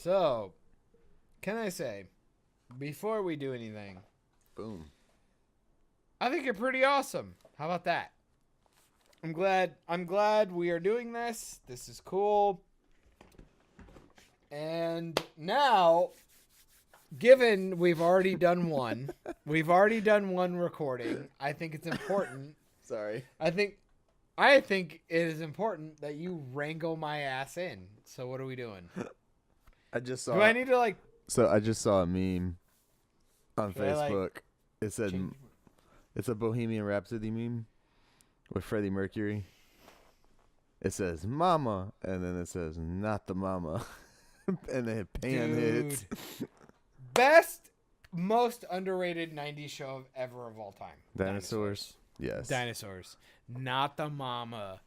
So, can I say, before we do anything, Boom. I think you're pretty awesome. How about that? I'm glad we are doing this. This is cool. And now, given we've already done one recording, I think it's important. Sorry. I think it is important that you wrangle my ass in. So what are we doing? I just saw. Do I need to like? So I just saw a meme on Should I, Facebook. It said change- it's a Bohemian Rhapsody meme with Freddie Mercury. It says "Mama" and then it says "Not the Mama," and then Pan hits. Best, most underrated '90s show ever of all time. Dinosaurs. Yes. Dinosaurs. Not the Mama,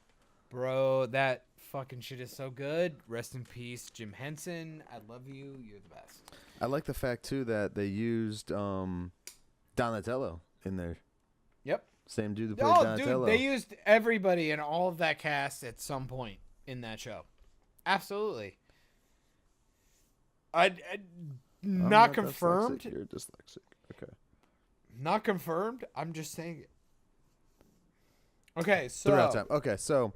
bro. That fucking shit is so good. Rest in peace, Jim Henson. I love you. You're the best. I like the fact too that they used Donatello in there. Yep. Same dude who played Oh, Donatello. dude, they used everybody in all of that cast at some point in that show. Absolutely. I I'm not confirmed. Dyslexic. You're dyslexic. Okay. Not confirmed. I'm just saying it. Okay, Throughout so time. Okay, so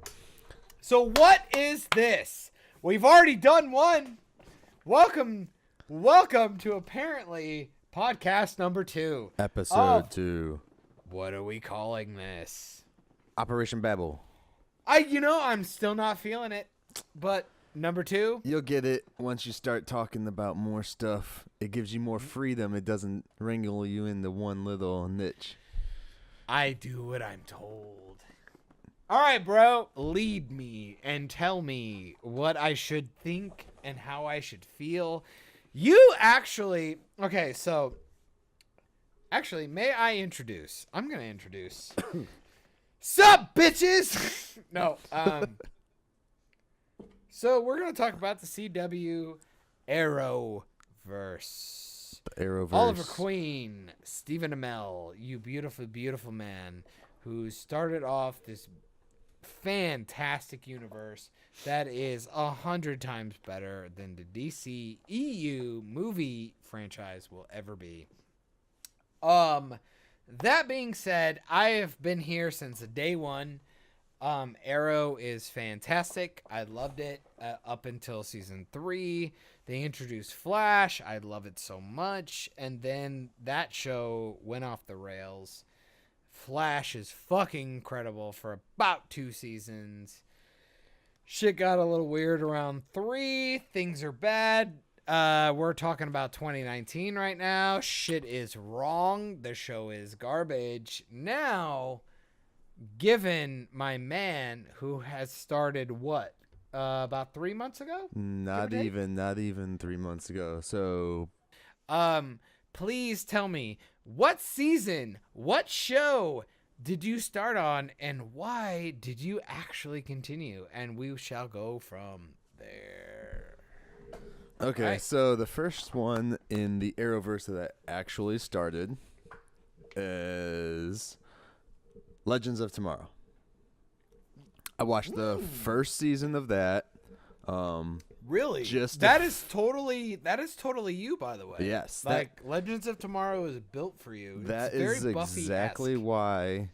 what is this? We've already done one. Welcome to apparently podcast number 2. episode 2, What are we calling this? Operation Babble. I'm still not feeling it, but number 2. You'll get it once you start talking about more stuff. It gives you more freedom. It doesn't wrangle you into one little niche. I do what I'm told. All right, bro. Lead me and tell me what I should think and how I should feel. You actually... Okay, so... Actually, may I introduce? I'm going to introduce... Sup, bitches? No, So, we're going to talk about the CW Arrowverse. The Arrowverse. Oliver Queen, Stephen Amell, you beautiful, beautiful man who started off this fantastic universe that is 100 times better than the DC EU movie franchise will ever be. That being said, I have been here since day one. Arrow is fantastic. I loved it up until season 3. They introduced Flash. I love it so much. And then that show went off the rails. Flash is fucking incredible for about 2 seasons. Shit got a little weird around 3. Things are bad. We're talking about 2019 right now. Shit is wrong. The show is garbage. Now, given my man who has started what? About 3 months ago? Not even 3 months ago. So, please tell me, what season, what show did you start on, and why did you actually continue? And we shall go from there. okay, Right. so the first one in the Arrowverse that I actually started is Legends of Tomorrow. I watched the first season of that. Really? That is totally you, by the way. Yes, Like Legends of Tomorrow is built for you. That It's very is Buffy-esque. exactly why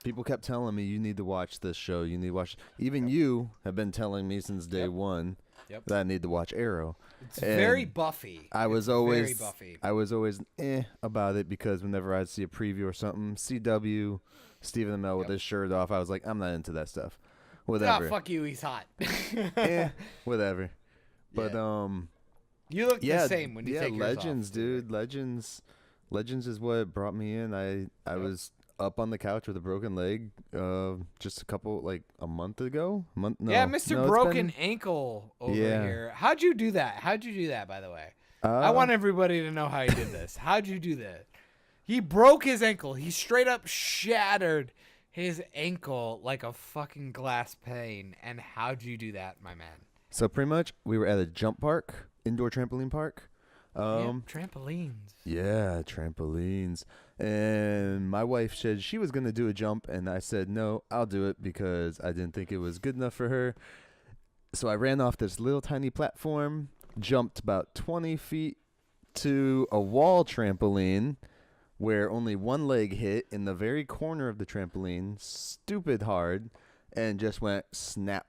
people kept telling me you need to watch this show. You need to watch. Even you have been telling me since day one that I need to watch Arrow. It's very Buffy. I was It's always very Buffy. I was always about it because whenever I'd see a preview or something, CW, Stephen Amell with his shirt off, I was like, I'm not into that stuff. Whatever. Oh, fuck you, he's hot. Whatever. But You look the same when you take yours Legends, off, dude. Legends is what brought me in. I was up on the couch with a broken leg just a month ago. Yeah, Mr. No, Broken Ankle over here. How'd you do that? By the way? I want everybody to know how he did this. How'd you do that? He broke his ankle. He straight up shattered his ankle like a fucking glass pane. And how'd you do that, my man? So pretty much, we were at a jump park, indoor trampoline park. Trampolines. Yeah, trampolines. And my wife said she was going to do a jump, and I said, no, I'll do it because I didn't think it was good enough for her. So I ran off this little tiny platform. jumped about 20 feet to a wall trampoline where only one leg hit in the very corner of the trampoline, stupid hard, and just went snap.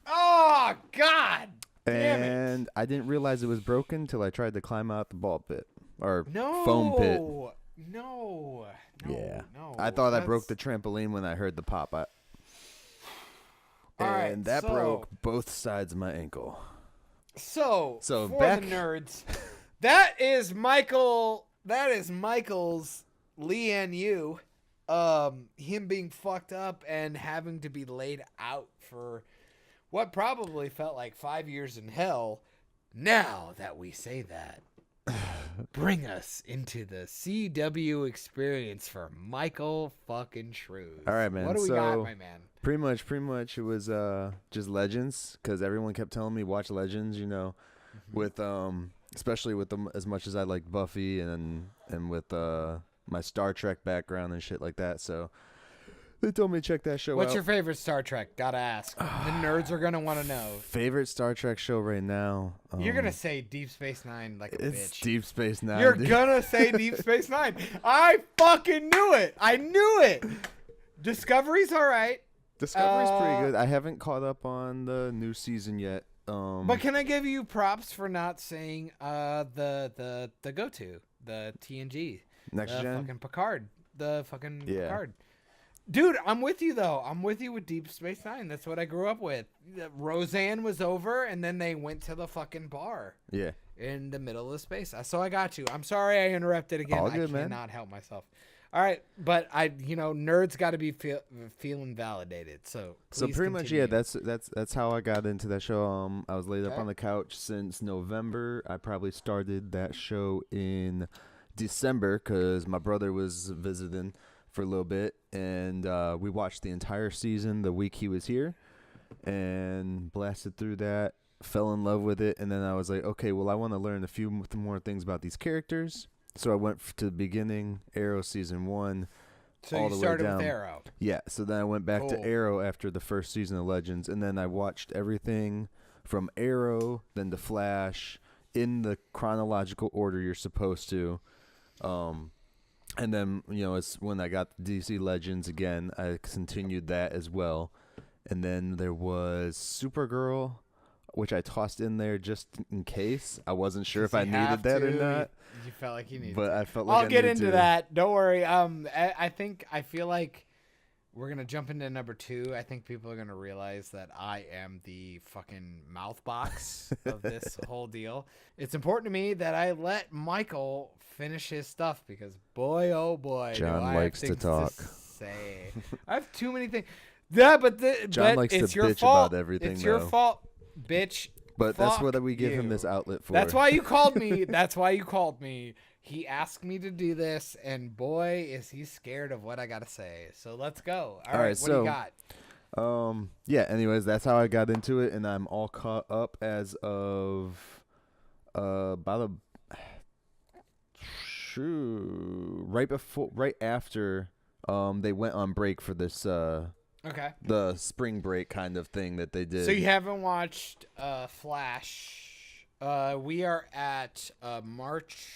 Oh, God damn it. And I didn't realize it was broken till I tried to climb out the ball pit or No. foam pit. No. Yeah. No. I thought I broke the trampoline when I heard the pop. All right, And that so- broke both sides of my ankle. So for back- the nerds, that is Michael. That is Michael's Lee and you. Him being fucked up and having to be laid out for what probably felt like 5 years in hell. Now that we say that, bring us into the CW experience for Michael fucking Shrews. All right, man. What do we So- got, my man? Pretty much it was just Legends, because everyone kept telling me watch Legends, you know, with especially with them as much as I liked Buffy and with my Star Trek background and shit like that. So they told me to check that show out. What's your favorite Star Trek? Gotta ask. The nerds are gonna want to know. favorite Star Trek show right now? You're gonna say Deep Space Nine like a It's bitch. Deep Space Nine. You're dude. gonna say Deep Space Nine. I fucking knew it. I knew it. Discovery's all right. Discovery's pretty good. I haven't caught up on the new season yet. But can I give you props for not saying the go-to, the TNG, Next the gen. fucking Picard, the fucking Yeah. Picard. Dude, I'm with you though. I'm with you with Deep Space Nine. That's what I grew up with. Roseanne was over, and then they went to the fucking bar Yeah. in the middle of the space. So I got you. I'm sorry I interrupted again. All good, I man. cannot help myself. All right, but nerds got to be feeling validated. So please pretty much, continue. yeah. That's how I got into that show. I was laid up Okay. on the couch since November. I probably started that show in December because my brother was visiting for a little bit, and we watched the entire season the week he was here, and blasted through that. Fell in love with it, and then I was like, okay, well, I want to learn a few more things about these characters. So I went to the beginning, Arrow season 1. So all you the way started down. with Arrow. Yeah, so then I went back to Cool. Arrow after the first season of Legends, and then I watched everything from Arrow, then to Flash, in the chronological order you're supposed to. And then, it's when I got the DC Legends again, I continued that as well. And then there was Supergirl, which I tossed in there just in case. I wasn't sure if I needed that or not. You felt like you needed But to. I felt like I'll I get needed into to. that. Don't worry. I feel like we're gonna jump into number 2. I think people are gonna realize that I am the fucking mouth box of this whole deal. It's important to me that I let Michael finish his stuff because boy, oh boy, John do I likes have to things talk. say. I have too many things. Yeah, but John likes it's to your bitch fault. about everything, It's your though. fault, bitch. But that's Fuck what we give him you. this outlet for. That's why you called me. That's why you called me. He asked me to do this, and boy, is he scared of what I gotta say. So let's go. All right, what do you got? Yeah, anyways, that's how I got into it, and I'm all caught up as of right after they went on break for this Okay. the spring break kind of thing that they did. So you haven't watched Flash. We are at March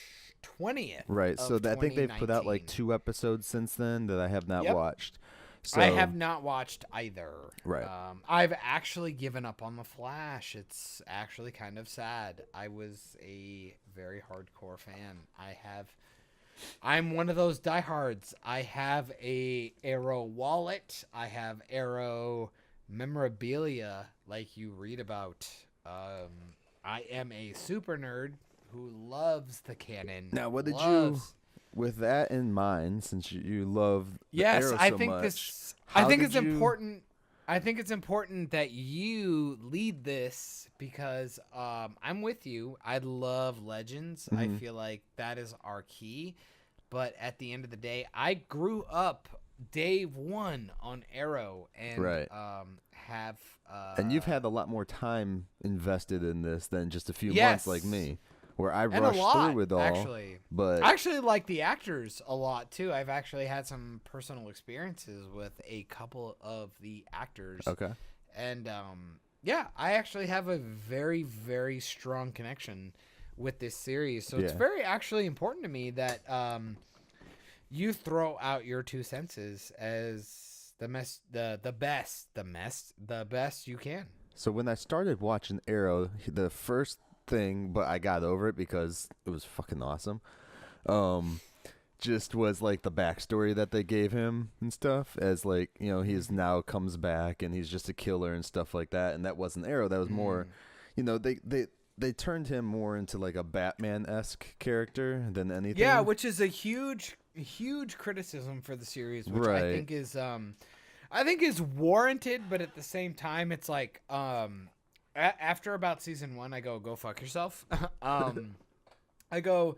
20th. Right. So of I think they've put out like 2019. 2 episodes since then that I have not Yep. watched. So, I have not watched either. Right. I've actually given up on the Flash. It's actually kind of sad. I was a very hardcore fan. I'm one of those diehards. I have a Arrow wallet. I have Arrow memorabilia, like you read about. I am a super nerd who loves the canon. Now, what did loves- with that in mind, since you love the Yes, Arrow I so think much, I how think did it's you- important. I think it's important that you lead this because I'm with you. I love Legends. I Mhm. feel like that is our key. But at the end of the day, I grew up day one on Arrow and Right. have And you've had a lot more time invested in this than just a few Yes. months like me, where I and a rushed lot, through it all. actually. But I actually like the actors a lot too. I've actually had some personal experiences with a couple of the actors. okay, And Yeah, I actually have a very, very strong connection with this series. So it's Yeah. very actually important to me that you throw out your 2 senses as the best you can. So when I started watching Arrow, the first thing, but I got over it because it was fucking awesome. Just was like the backstory that they gave him and stuff, as like, you know, he's now comes back and he's just a killer and stuff like that. And that wasn't Arrow. That was more, you know, they turned him more into like a Batman-esque character than anything. Yeah, which is a huge criticism for the series, which Right. I think is warranted, but at the same time, it's like after about season 1, I go fuck yourself. I go,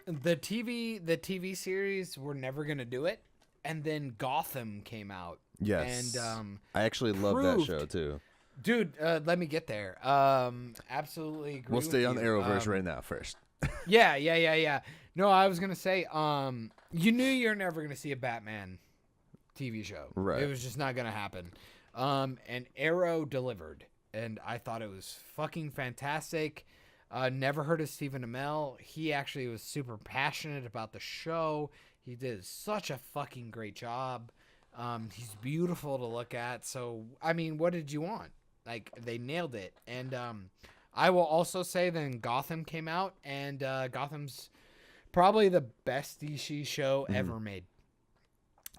the TV series were never gonna do it, and then Gotham came out. Yes. And I actually love that proved- show too. Dude, let me get there. Absolutely agree. We'll with stay on you. Arrowverse right now first. Yeah. No, I was gonna say, you knew you're never gonna see a Batman TV show. Right. It was just not gonna happen. And Arrow delivered, and I thought it was fucking fantastic. Never heard of Stephen Amell. He actually was super passionate about the show. He did such a fucking great job. He's beautiful to look at. So, I mean, what did you want? Like, they nailed it. And I will also say then Gotham came out, and Gotham's probably the best DC show ever made.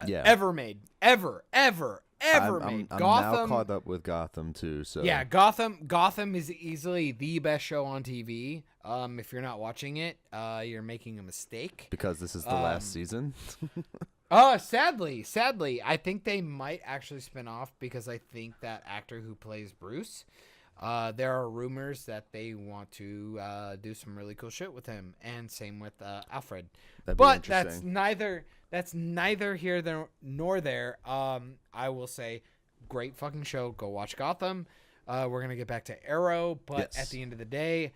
Yeah. Ever made. Ever made. I'm Gotham, now caught up with Gotham too. So yeah, Gotham is easily the best show on TV. If you're not watching it, you're making a mistake. because this is the last season. Oh, sadly, I think they might actually spin off because I think that actor who plays Bruce, there are rumors that they want to do some really cool shit with him, and same with Alfred. That'd be But that's interesting. neither here nor there. I will say, great fucking show. Go watch Gotham. We're gonna get back to Arrow, but Yes. at the end of the day,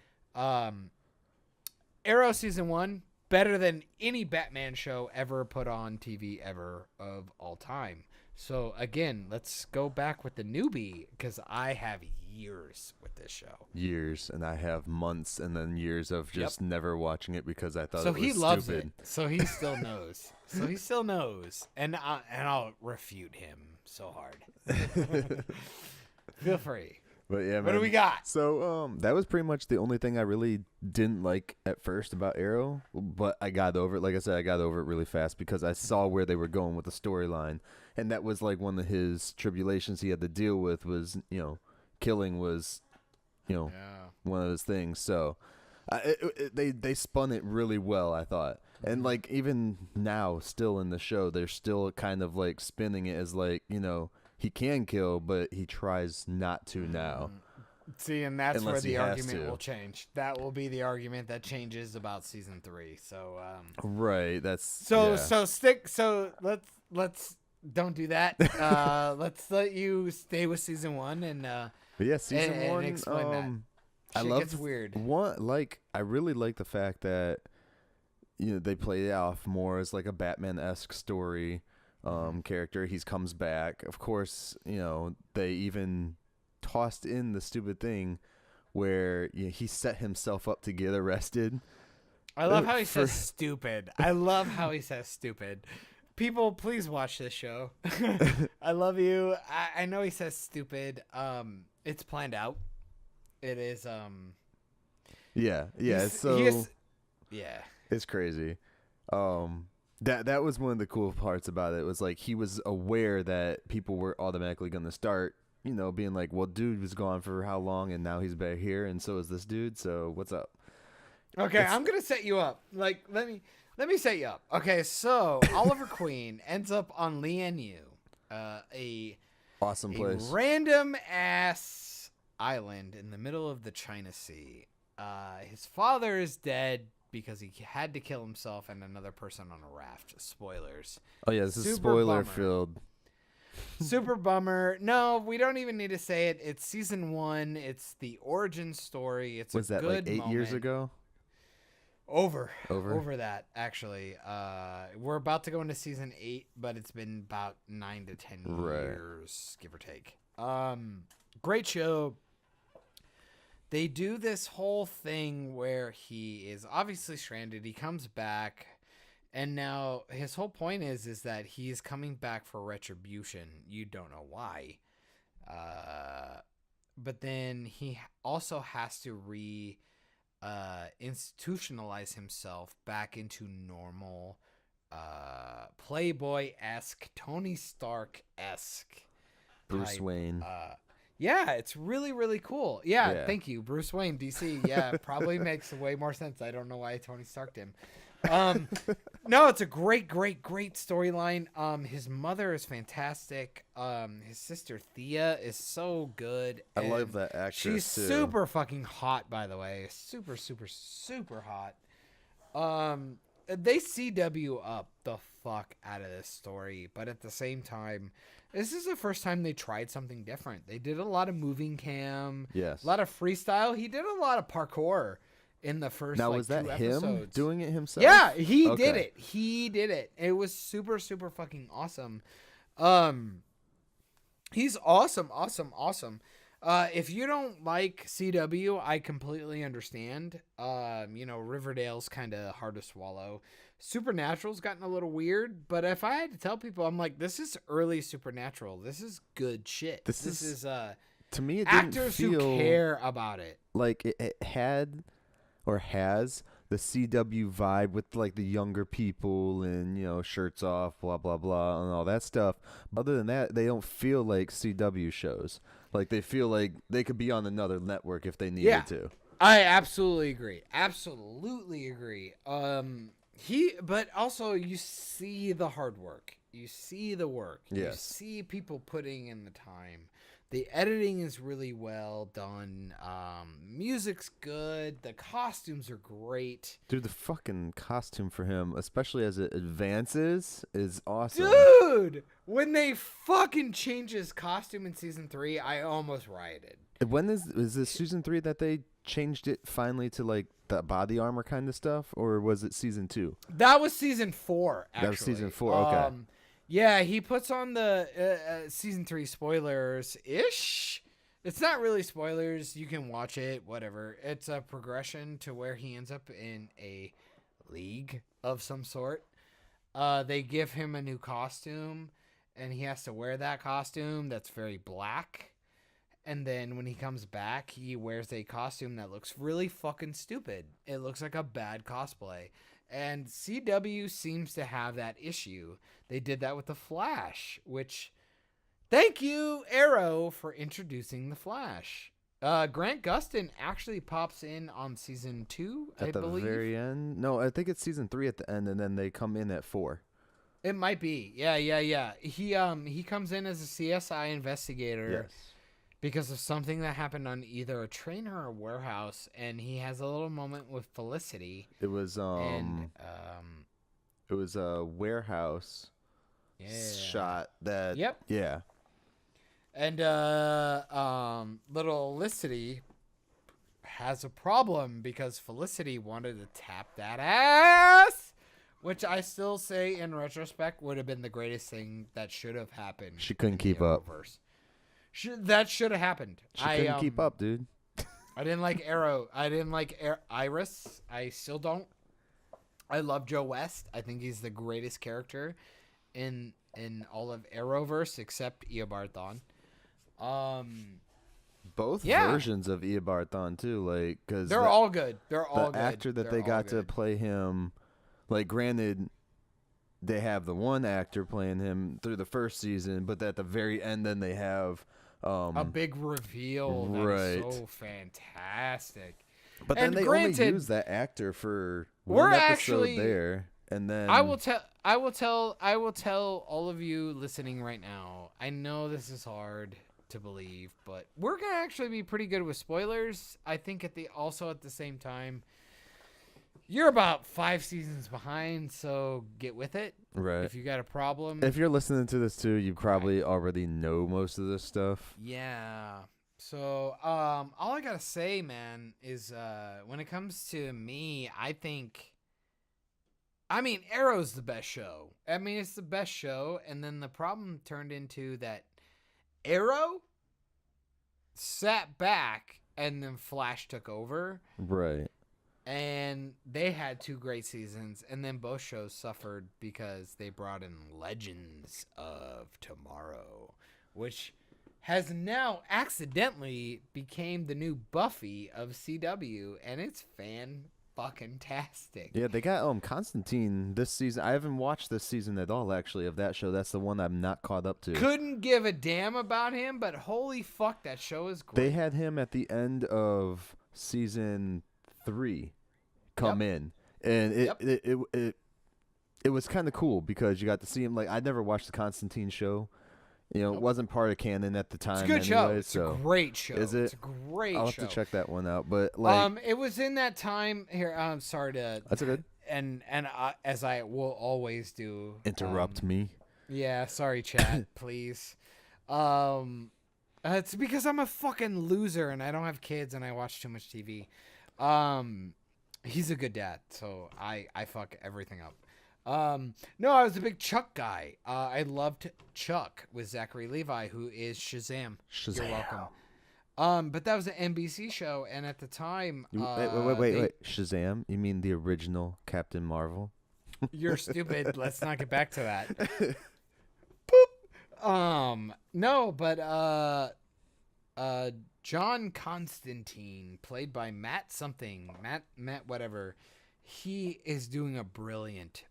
Arrow season 1 better than any Batman show ever put on TV ever of all time. So again, let's go back with the newbie because I have years with this show. Years, and I have months and then years of just never watching it because I thought So it was he loves stupid. it. So he still knows. And I'll refute him so hard. Feel free. But yeah, man. What do we got? So that was pretty much the only thing I really didn't like at first about Arrow, but I got over it. Like I said, I got over it really fast because I saw where they were going with the storyline, and that was like one of his tribulations he had to deal with was, you know, killing was, you know, one of those things. So they spun it really well, I thought. And like even now, still in the show, they're still kind of like spinning it as like, you know, he can kill, but he tries not to now. See, and that's Unless where he the has argument to. will change. That will be the argument that changes about season 3. So, Right. That's so let's don't do that. Let's let you stay with season 1 and But yeah, season and one. explain that. I Shit love gets weird. I really like the fact that, you know, they play it off more as like a Batman-esque story. Character. He comes back. Of course, you know, they even tossed in the stupid thing where, you know, he set himself up to get arrested. I love how he says stupid. I love how he says stupid. People, please watch this show. I love you. I know he says stupid. It's planned out. It is. Yeah. Yeah. It's crazy. That was one of the cool parts about it. It was like he was aware that people were automatically going to start, you know, being like, well, dude was gone for how long and now he's back here and so is this dude, so what's up? Okay, I'm going to set you up. Like, let me set you up. Okay, so Oliver Queen ends up on Lian-Yu, a Awesome place. random ass island in the middle of the China Sea. His father is dead because he had to kill himself and another person on a raft. Spoilers. Oh yeah, this is Super spoiler bummer. filled. Super bummer. No, we don't even need to say it. It's season 1. It's the origin story. It's Was a that good like 8 years moment. ago? Over that, actually. We're about to go into season 8, but it's been about 9 to 10 Right. years, give or take. Great show. They do this whole thing where he is obviously stranded. He comes back, and now his whole point is that he's coming back for retribution. You don't know why. But then he also has to institutionalize himself back into normal, Playboy-esque, Tony Stark-esque Bruce type, Wayne. Yeah, it's really, really cool. Yeah, Yeah. thank you. Bruce Wayne, DC. Yeah, probably makes way more sense. I don't know why Tony Starked him. No, it's a great, great, great storyline. His mother is fantastic. His sister Thea is so good. I love that actress She's too. super fucking hot, by the way. Super, super, super hot. They CW up the fuck out of this story, but at the same time, this is the first time they tried something different. They did a lot of moving cam, Yes. a lot of freestyle. He did a lot of parkour in the first Now, like, was that 2 him episodes. doing it himself? Yeah, he did Okay. it. He did it. It was super, super fucking awesome. He's awesome, awesome, awesome. If you don't like CW, I completely understand. Riverdale's kind of hard to swallow. Supernatural's gotten a little weird, but if I had to tell people, I'm like, this is early Supernatural. This is good shit. This is To me, it didn't actors feel who care about it. like it had or has the CW vibe with like the younger people and shirts off, blah blah blah, and all that stuff. Other than that, they don't feel like CW shows. Like they feel like they could be on another network if they needed to. I absolutely agree. Absolutely agree. But also you see the hard work. You see the work. Yes. You see people putting in the time. The editing is really well done. Music's good. The costumes are great. Dude, the fucking costume for him, especially as it advances, is awesome. Dude, when they fucking change his costume in season 3, I almost rioted. When is this season 3 that they changed it finally to like the body armor kind of stuff, or was it season 2? That was season 4, actually. That was season 4, okay. Yeah, he puts on the season 3 spoilers-ish. It's not really spoilers. You can watch it, whatever. It's a progression to where he ends up in a league of some sort. They give him a new costume, and he has to wear that costume that's very black. And then when he comes back, he wears a costume that looks really fucking stupid. It looks like a bad cosplay. And CW seems to have that issue. They did that with The Flash, which... Thank you, Arrow, for introducing The Flash. Grant Gustin actually pops in on season 2, I believe. At the very end? No, I think it's season 3 at the end, and then they come in at 4. It might be. Yeah. He comes in as a CSI investigator. Yes. Because of something that happened on either a train or a warehouse, and he has a little moment with Felicity. It was it was a warehouse shot that. Yep. Yeah. And little Felicity has a problem because Felicity wanted to tap that ass, which I still say in retrospect would have been the greatest thing that should have happened. She couldn't keep up. That should have happened. She couldn't keep up, dude. I didn't like Arrow. I didn't like Iris. I still don't. I love Joe West. I think he's the greatest character in all of Arrowverse except Eobard Thawne. Both versions of Eobard Thawne too, like because they're all good. They're all good. The actor that they got to play him, like granted, they have the one actor playing him through the first season, but at the very end, then they have a big reveal that is so fantastic. But then they only use that actor for one episode there, and then I will tell all of you listening right now. I know this is hard to believe, but we're gonna actually be pretty good with spoilers. I think at the same time, you're about 5 seasons behind, so get with it. Right. If you got a problem. If you're listening to this too, you probably already know most of this stuff. Yeah. So, all I gotta say, man, is when it comes to me, Arrow's the best show. I mean, it's the best show, and then the problem turned into that Arrow sat back, and then Flash took over. Right. And they had 2 great seasons, and then both shows suffered because they brought in Legends of Tomorrow, which has now accidentally became the new Buffy of CW, and it's fan-fucking-tastic. Yeah, they got Constantine this season. I haven't watched this season at all, actually, of that show. That's the one I'm not caught up to. Couldn't give a damn about him, but holy fuck, that show is great. They had him at the end of season 3 come in, and it was kind of cool because you got to see him. Like, I never watched the Constantine show. You know, it wasn't part of canon at the time. It's a good anyway, show. It's a great show. Is it? It's a great show. I'll have to check that one out. But like, it was in that time here. I'm sorry to. That's a good. And as I will always do. Interrupt me. Yeah, sorry, chat. Please. It's because I'm a fucking loser and I don't have kids and I watch too much TV. He's a good dad, so I fuck everything up. No, I was a big Chuck guy. I loved Chuck with Zachary Levi, who is Shazam. You're welcome. But that was an NBC show, and at the time, wait. Shazam? You mean the original Captain Marvel? You're stupid. Let's not get back to that. Boop. No, but John Constantine, played by Matt something, Matt whatever. He is doing a brilliant,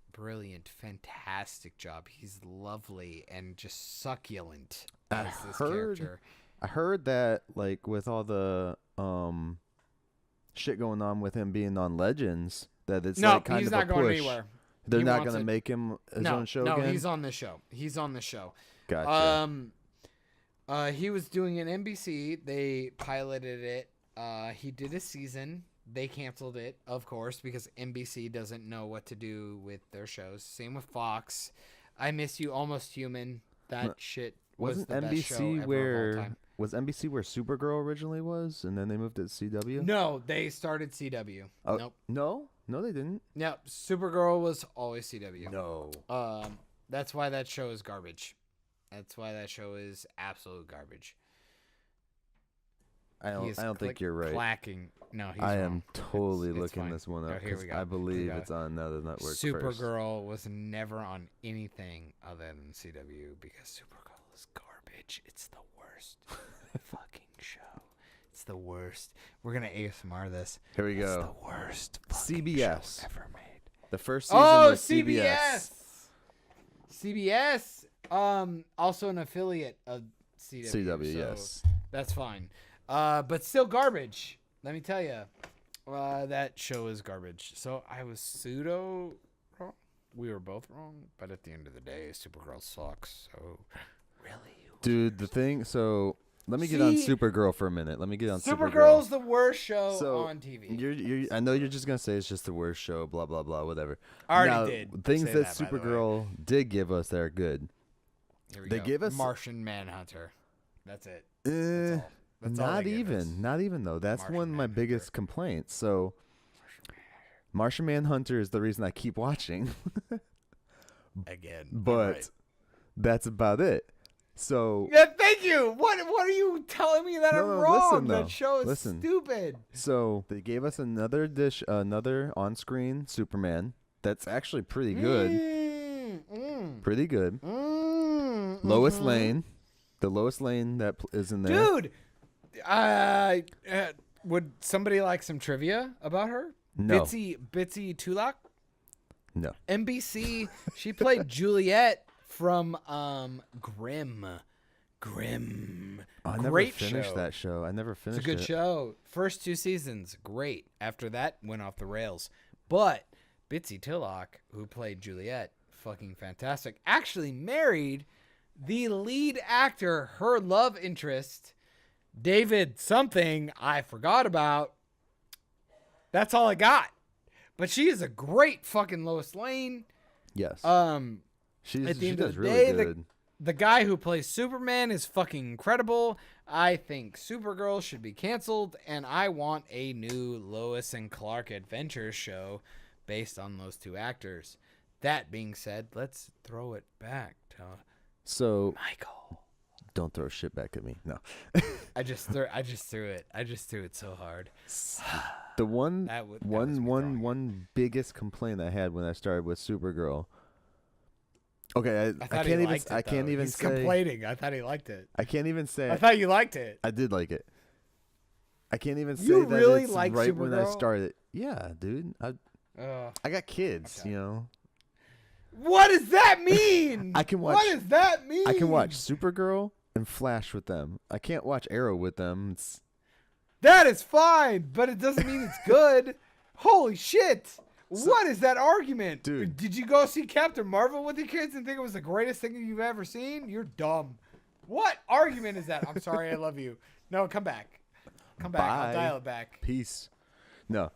fantastic job. He's lovely and just succulent as this character. I heard that, like, with all the shit going on with him being on Legends, that it's like kind he's of not a going push. anywhere. They're not going to make him his own show again? No, he's on the show. Gotcha. He was doing an NBC. They piloted it. He did a season. They canceled it, of course, because NBC doesn't know what to do with their shows. Same with Fox. I Miss You, Almost Human. That shit was the best show ever of all time. Was NBC where Supergirl originally was, and then they moved to CW? No, they started CW. Oh, nope. No, they didn't. No, Supergirl was always CW. No. That's why that show is garbage. That's why that show is absolute garbage. I don't think you're right. Clacking. No, he's I wrong. am totally It's looking fine. this one up Here because we go. I believe it's on another network. Supergirl was never on anything other than CW because Supergirl is garbage. It's the worst fucking show. It's the worst. We're gonna ASMR this. Here we go. It's the worst fucking CBS show ever made. The first season was CBS. CBS. Also an affiliate of CW. CW, so yes. That's fine. But still garbage. Let me tell you. That show is garbage. So I was pseudo wrong. We were both wrong. But at the end of the day, Supergirl sucks. So really, dude, the thing. So let me get on Supergirl for a minute. Supergirl's the worst show on TV. I know you're just gonna say it's just the worst show. Blah blah blah. Whatever. I already did. Things that Supergirl did give us that are good. Here we they go. give us Martian Manhunter. That's it. That's all. Not even though. That's one of my biggest complaints. So, Martian Manhunter is the reason I keep watching. Again, but that's about it. So yeah, thank you. What are you telling me that I'm wrong? Listen, that show is stupid. So they gave us another on-screen Superman that's actually pretty good. Pretty good. Lois Lane, the Lois Lane that is in there, dude. Would somebody like some trivia about her? No. Bitsy Tulak? No. NBC. She played Juliet from Grimm. I never finished that show. I never finished it. It's a good show. First 2 seasons, great. After that, went off the rails. But Bitsy Tulak, who played Juliet, fucking fantastic. Actually married the lead actor, her love interest, David something I forgot about. That's all I got. But she is a great fucking Lois Lane. Yes. She does really good. The guy who plays Superman is fucking incredible. I think Supergirl should be canceled, and I want a new Lois and Clark adventure show based on those 2 actors. That being said, let's throw it back to So Michael. Don't throw shit back at me. No. I just threw it. I just threw it so hard. The one That was me throwing it. one biggest complaint I had when I started with Supergirl. Okay, I I thought can't he even liked it, I can't though. even He's say complaining. I thought he liked it. I can't even say I thought you liked it. I did like it. I can't even say You that really it's like right when I Supergirl? started. Yeah, dude. I got kids, Okay. you know. What does that mean? I can watch- What does that mean? I can watch Supergirl and Flash with them. I can't watch Arrow with them. It's, That is fine, but it doesn't mean it's good. Holy shit. What is that argument? Dude. Did you go see Captain Marvel with your kids and think it was the greatest thing you've ever seen? You're dumb. What argument is that? I'm sorry, I love you. No, come back. Come back. Bye. I'll dial it back. peace. No.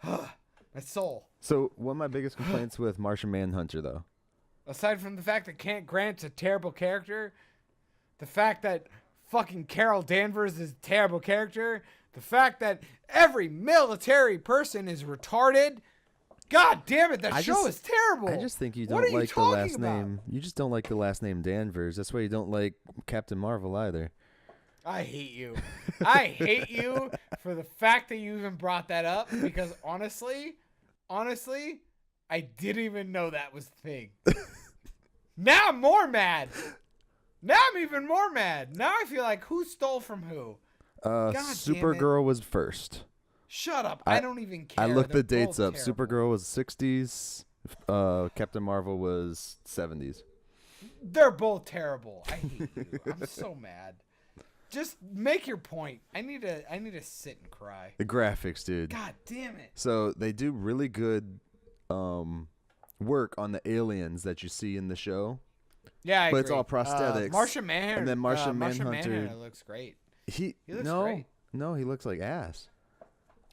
My soul. So one of my biggest complaints with Martian Manhunter, though. Aside from the fact that Kent Grant's a terrible character, the fact that fucking Carol Danvers is a terrible character, the fact that every military person is retarded. God damn it, that show is terrible. I just think you What don't are you like the talking last about? name. You just don't like the last name Danvers. That's why you don't like Captain Marvel either. I hate you. I hate you for the fact that you even brought that up because honestly, I didn't even know that was the thing. Now I'm more mad. Now I'm even more mad. Now I feel like who stole from who? damn Supergirl was first. Shut up. I don't even care. I looked They're the dates both up. terrible. Supergirl was 60s. Captain Marvel was 70s. They're both terrible. I hate you. I'm so mad. Just make your point. I need to sit and cry. The graphics, dude. God damn it. So they do really good work on the aliens that you see in the show. Yeah, I But agree. it's all prosthetics. Martian Manhunter. And then Martian Manhunter- looks great. He looks no, great. no, he looks like ass.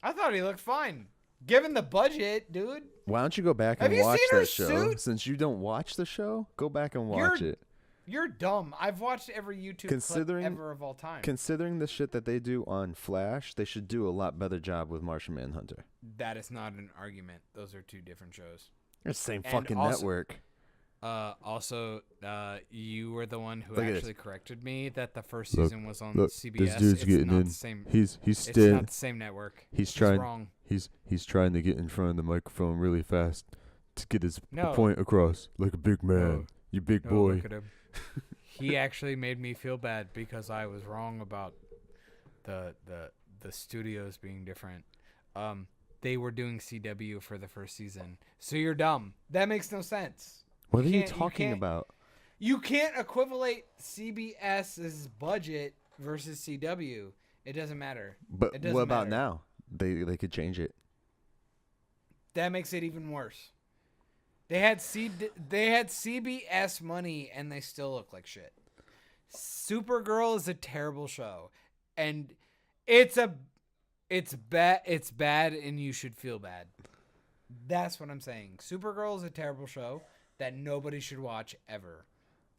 I thought he looked fine. Given the budget, dude. Why don't you go back Have and you watch seen her that show? suit? Since you don't watch the show, go back and watch it. You're dumb. I've watched every YouTube clip ever of all time. Considering the shit that they do on Flash, they should do a lot better job with Martian Manhunter. That is not an argument. Those are two different shows. They're the same And fucking also- network. Also, you were the one who Look at actually this. corrected me that the first season was on Look, CBS. this dude's it's getting not in. the same. He's It's staying. not the same network. He's He's trying. wrong. He's trying to get in front of the microphone really fast to get his No. point across like a big man. No. You big No, boy. look at him. He actually made me feel bad because I was wrong about the studios being different. They were doing CW for the first season, so you're dumb. That makes no sense. What are you can't- you talking can't- about? You can't equate CBS's budget versus CW. It doesn't matter. But It doesn't what about matter. now? They could change it. That makes it even worse. They had CBS money and they still look like shit. Supergirl is a terrible show, and it's bad, and you should feel bad. That's what I'm saying. Supergirl is a terrible show that nobody should watch ever,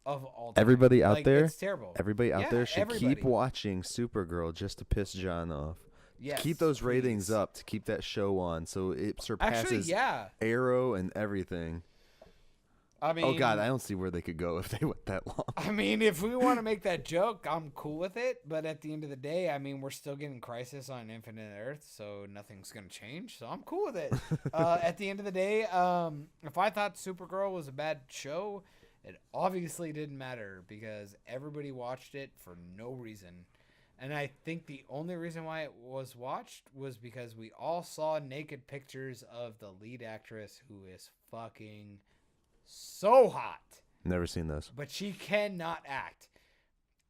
of all time. Everybody out there, it's terrible. Everybody out Yeah, there should everybody. keep watching Supergirl just to piss John off. Yes, Keep those ratings please. up to keep that show on so it surpasses Actually, yeah. Arrow and everything. I mean, Oh God, I don't see where they could go if they went that long. I mean, if we want to make that joke, I'm cool with it. But at the end of the day, I mean, we're still getting Crisis on Infinite Earth, so nothing's going to change. So I'm cool with it. At the end of the day, if I thought Supergirl was a bad show, it obviously didn't matter because everybody watched it for no reason. And I think the only reason why it was watched was because we all saw naked pictures of the lead actress who is fucking so hot. Never seen those. But she cannot act.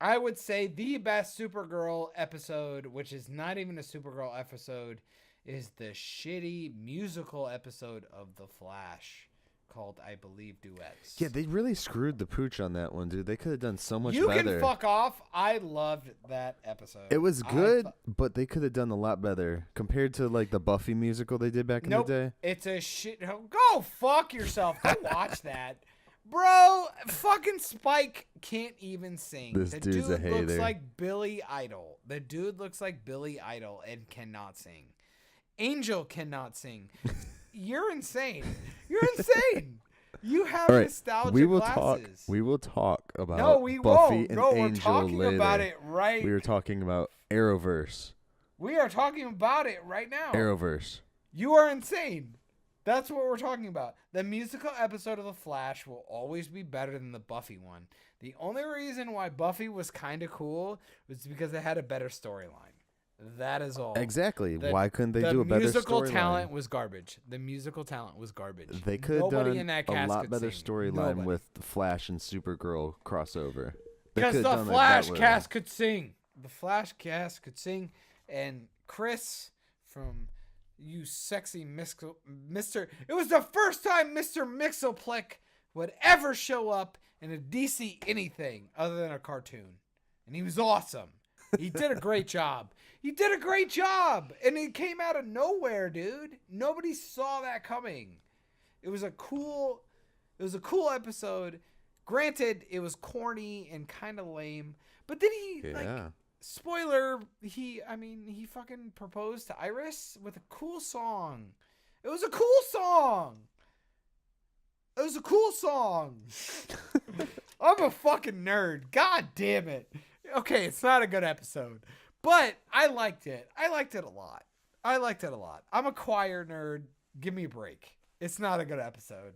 I would say the best Supergirl episode, which is not even a Supergirl episode, is the shitty musical episode of The Flash called, I believe, Duets. Yeah, they really screwed the pooch on that one, dude. They could have done so much You better. can fuck off. I loved that episode. It was good, but they could have done a lot better compared to like the Buffy musical they did back in the day. It's a shit. Go fuck yourself. Go watch that. Bro, fucking Spike can't even sing. This the dude's a dude looks hater. like Billy Idol. The dude looks like Billy Idol and cannot sing. Angel cannot sing. You're insane. You're insane. You have All right, nostalgia we will glasses. We will talk about No, we Buffy won't. and No, we're Angel talking later. about it right. We were talking about Arrowverse. We are talking about it right now. Arrowverse. You are insane. That's what we're talking about. The musical episode of The Flash will always be better than the Buffy one. The only reason why Buffy was kind of cool was because it had a better storyline. That is all. Exactly. Why couldn't they do a better storyline? The musical talent was garbage. The musical talent was garbage. They could have Nobody done in that a cast lot could better sing. storyline Nobody. with the Flash and Supergirl crossover. They Because could the have done it Flash that way. cast could sing. The Flash cast could sing. And Chris from You Sexy Mr. It was the first time Mr. Mixelplick would ever show up in a DC anything other than a cartoon. And he was awesome. He did a great job. He did a great job. And it came out of nowhere, dude. Nobody saw that coming. It was a cool episode. Granted, it was corny and kind of lame. But then spoiler, he fucking proposed to Iris with a cool song. It was a cool song. I'm a fucking nerd. God damn it. Okay, it's not a good episode. But I liked it. I liked it a lot. I'm a choir nerd. Give me a break. It's not a good episode.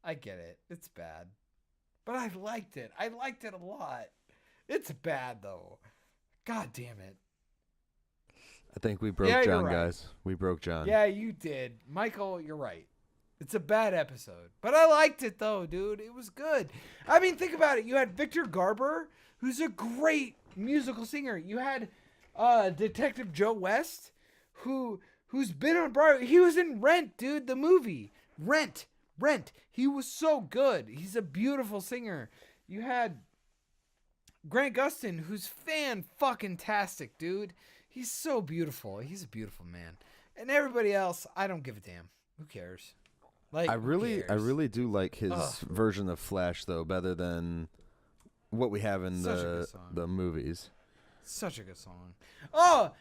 I get it. It's bad. But I liked it. I liked it a lot. It's bad, though. God damn it. I think we broke John, right. guys. We broke John. Yeah, you did. Michael, you're right. It's a bad episode. But I liked it, though, dude. It was good. I mean, think about it. You had Victor Garber, who's a great musical singer. You had Detective Joe West, who's been on Broadway. He was in Rent, dude, the movie. Rent. He was so good. He's a beautiful singer. You had Grant Gustin, who's fan-fucking-tastic, dude. He's so beautiful. He's a beautiful man. And everybody else, I don't give a damn. Who cares? Like, I really do like his version of Flash though, better than what we have in the movies. Such a good song. Oh,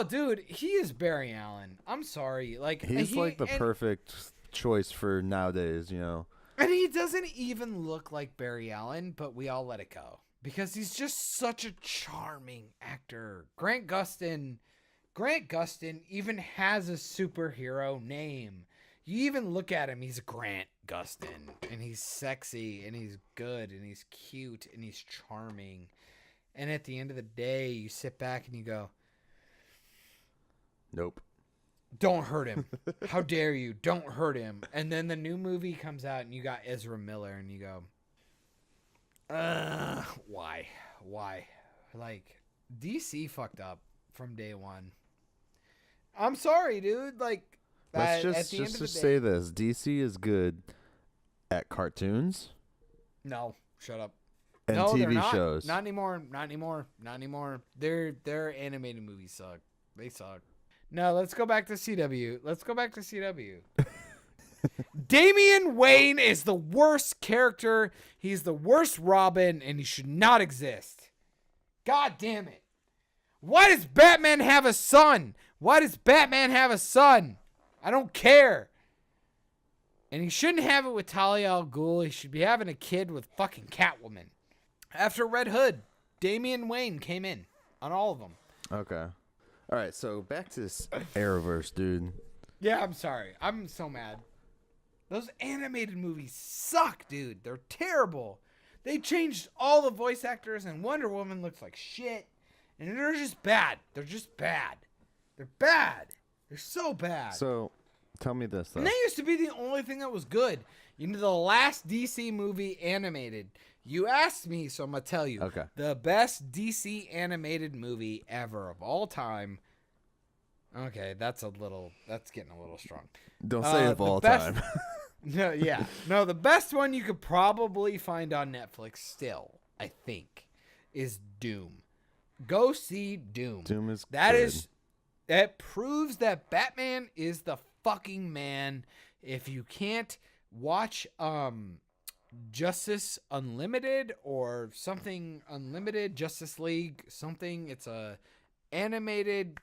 dude, he is Barry Allen. I'm sorry. Like he's like the perfect choice for nowadays, you know. And he doesn't even look like Barry Allen, but we all let it go because he's just such a charming actor. Grant Gustin even has a superhero name. You even look at him, he's Grant Gustin, and he's sexy, and he's good, and he's cute, and he's charming. And at the end of the day, you sit back and you go, nope. Don't hurt him. How dare you? Don't hurt him. And then the new movie comes out, and you got Ezra Miller, and you go, why? Like, DC fucked up from day one. I'm sorry, dude. Like, let's just say this: DC is good at cartoons. No, shut up. And no, TV not. shows. Not anymore. Their animated movies suck. They suck. No, let's go back to CW. Damian Wayne is the worst character. He's the worst Robin, and he should not exist. God damn it. Why does Batman have a son? I don't care. And he shouldn't have it with Talia al Ghul. He should be having a kid with fucking Catwoman. After Red Hood, Damian Wayne came in on all of them. Okay. All right, so back to this Arrowverse, dude. Yeah, I'm sorry. I'm so mad. Those animated movies suck, dude. They're terrible. They changed all the voice actors, and Wonder Woman looks like shit. And they're just bad. They're bad. They're so bad. So, tell me this, though. And that used to be the only thing that was good. You know, the last DC movie animated. You asked me, so I'm going to tell you. Okay. The best DC animated movie ever of all time. Okay, that's getting a little strong. Don't say of all time. No, yeah. No, the best one you could probably find on Netflix still, I think, is Doom. Go see Doom. Doom is That proves that Batman is the fucking man. If you can't watch Justice Unlimited or something Unlimited, Justice League, something, it's a animated,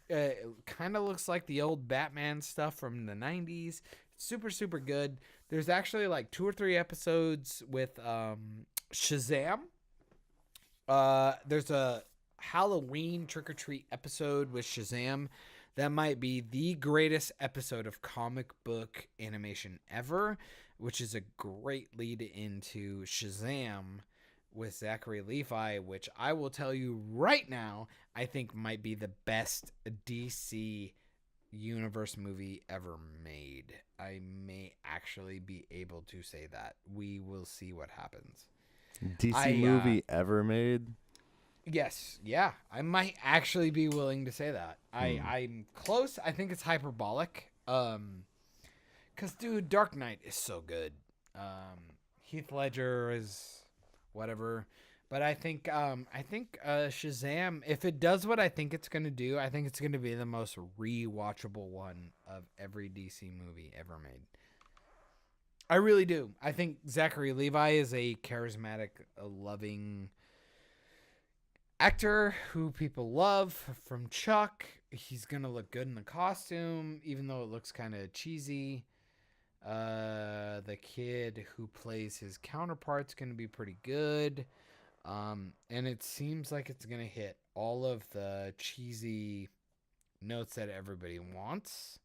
kind of looks like the old Batman stuff from the 90s. super, super good. There's actually like 2 or 3 episodes with Shazam. There's a Halloween trick-or-treat episode with Shazam that might be the greatest episode of comic book animation ever, which is a great lead into Shazam with Zachary Levi, which I will tell you right now, I think might be the best DC universe movie ever made. I may actually be able to say that. We will see what happens. DC movie ever made? Yes, yeah. I might actually be willing to say that. I'm close. I think it's hyperbolic. Cause dude, Dark Knight is so good. Heath Ledger is whatever. But I think Shazam, if it does what I think it's gonna do, I think it's gonna be the most rewatchable one of every DC movie ever made. I really do. I think Zachary Levi is a charismatic, loving actor who people love from Chuck. He's gonna look good in the costume, even though it looks kind of cheesy. The kid who plays his counterpart's gonna be pretty good. And it seems like it's gonna hit all of the cheesy notes that everybody wants.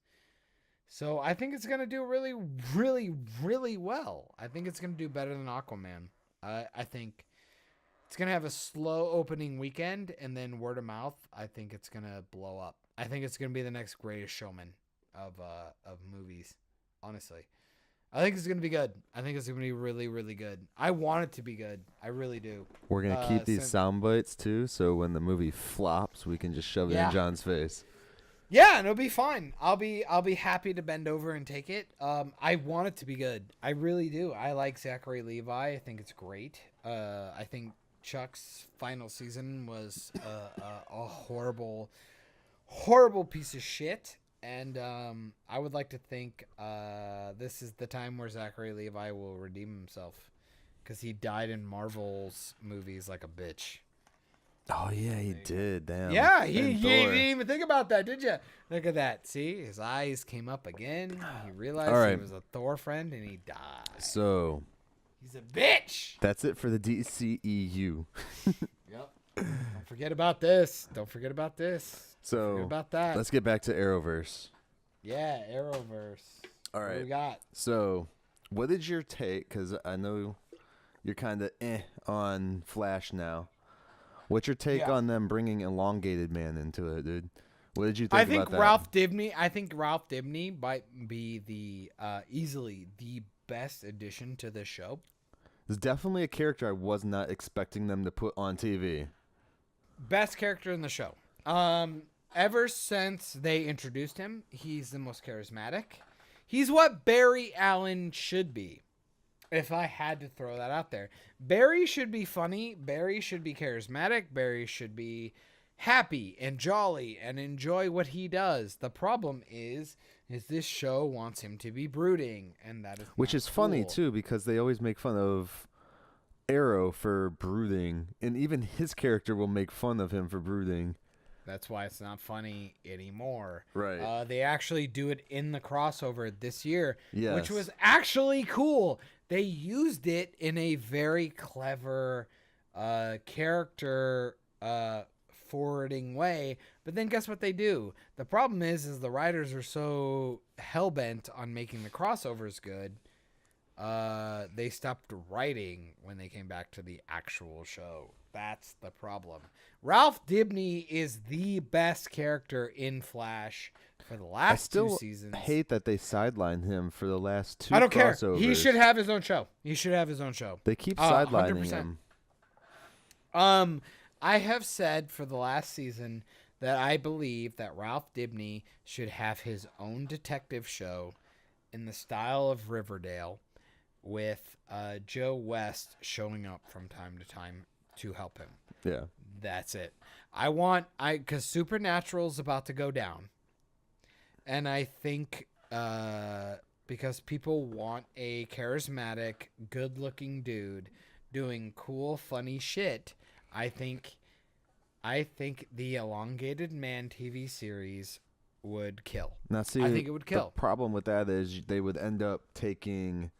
So I think it's gonna do really, really, really well. I think it's gonna do better than Aquaman. I think it's going to have a slow opening weekend, and then word of mouth, I think it's going to blow up. I think it's going to be the next Greatest Showman of movies, honestly. I think it's going to be good. I think it's going to be really, really good. I want it to be good. I really do. We're going to keep these sound bites, too, so when the movie flops, we can just shove it in John's face. Yeah, and it'll be fine. I'll be happy to bend over and take it. I want it to be good. I really do. I like Zachary Levi. I think it's great. I think Chuck's final season was a horrible, horrible piece of shit. And I would like to think this is the time where Zachary Levi will redeem himself, because he died in Marvel's movies like a bitch. Oh, yeah, he did. Damn. Yeah, he didn't even think about that, did you? Look at that. See, his eyes came up again. He realized he was a Thor friend, and he died. So he's a bitch. That's it for the DCEU. Yep. Don't forget about this. Don't forget about this. So Don't forget about that. Let's get back to Arrowverse. Yeah, Arrowverse. All right. What do we got? So what did your take, because I know you're kind of on Flash now. What's your take on them bringing Elongated Man into it, dude? What did you think about that? I think Ralph Dibny might be the easily the best addition to this show. It's definitely a character I was not expecting them to put on TV. Best character in the show. Ever since they introduced him, he's the most charismatic. He's what Barry Allen should be. If I had to throw that out there, Barry should be funny. Barry should be charismatic. Barry should be happy and jolly and enjoy what he does. The problem is this show wants him to be brooding, and that is which is funny too, because they always make fun of Arrow for brooding, and even his character will make fun of him for brooding. That's why it's not funny anymore. Right. They actually do it in the crossover this year, yes, which was actually cool. They used it in a very clever character forwarding way. But then guess what they do? The problem is the writers are so hell-bent on making the crossovers good, they stopped writing when they came back to the actual show. That's the problem. Ralph Dibny is the best character in Flash for the last 2 seasons. I hate that they sidelined him for the last 2 I don't crossovers. care. He should have his own show. They keep sidelining him. I have said for the last season that I believe that Ralph Dibny should have his own detective show in the style of Riverdale, with Joe West showing up from time to time to help him. Yeah. That's it. Because Supernatural's about to go down. And I think because people want a charismatic, good-looking dude doing cool, funny shit, I think the Elongated Man TV series would kill. Now, see, I think it would kill. The problem with that is they would end up taking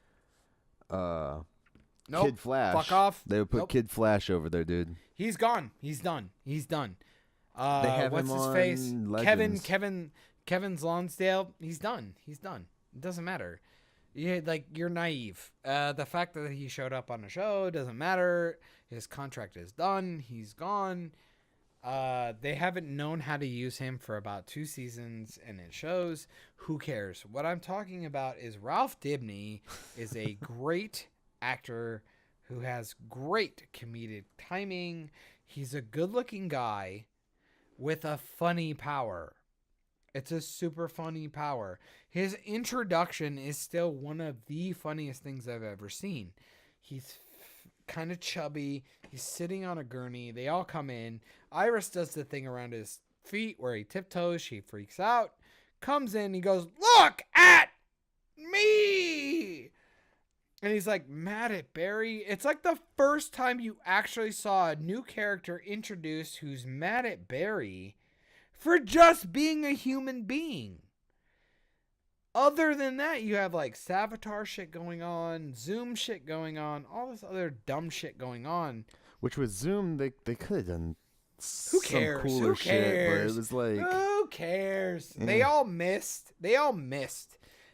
Kid Flash. Fuck off. They would put Kid Flash over there, dude. He's gone. He's done. He's done. They have what's him his on face? Legends. Kevin's Lonsdale. He's done. He's done. It doesn't matter. You're naive. The fact that he showed up on the show doesn't matter. His contract is done. He's gone. They haven't known how to use him for about 2 seasons, and it shows. Who cares? What I'm talking about is Ralph Dibny is a great actor who has great comedic timing. He's a good-looking guy with a funny power. It's a super funny power. His introduction is still one of the funniest things I've ever seen. He's kind of chubby. He's sitting on a gurney. They all come in. Iris does the thing around his feet where he tiptoes. She freaks out. Comes in. He goes, "Look at me!" And he's like, mad at Barry. It's like the first time you actually saw a new character introduced who's mad at Barry for just being a human being. Other than that, you have like Savitar shit going on, Zoom shit going on, all this other dumb shit going on. Which with Zoom, they could have done Who cares? some cooler Who shit, cares? but it was like... Who cares? Yeah. They all missed.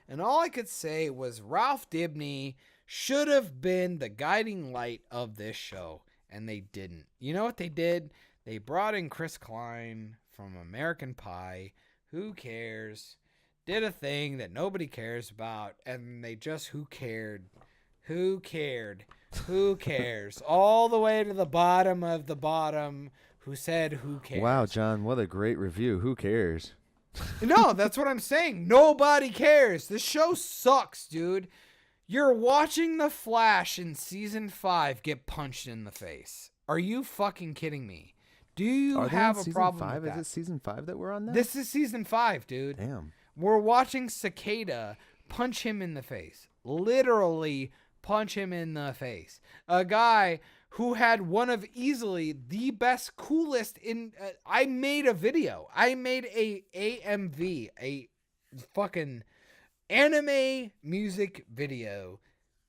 And all I could say was Ralph Dibny should have been the guiding light of this show, and they didn't. You know what they did? They brought in Chris Klein from American Pie. Who cares? Did a thing that nobody cares about, and they just who cared? Who cared? Who cares? All the way to the bottom of the bottom who said who cares? Wow, John, what a great review. Who cares? No, that's what I'm saying. Nobody cares. The show sucks, dude. You're watching The Flash in season 5 get punched in the face. Are you fucking kidding me? Do you have a problem with that? Is it season 5 that we're on now? This is season 5, dude. Damn. We're watching Cicada punch him in the face. Literally punch him in the face. A guy who had one of easily the best, coolest in... I made a video. I made a AMV, a fucking anime music video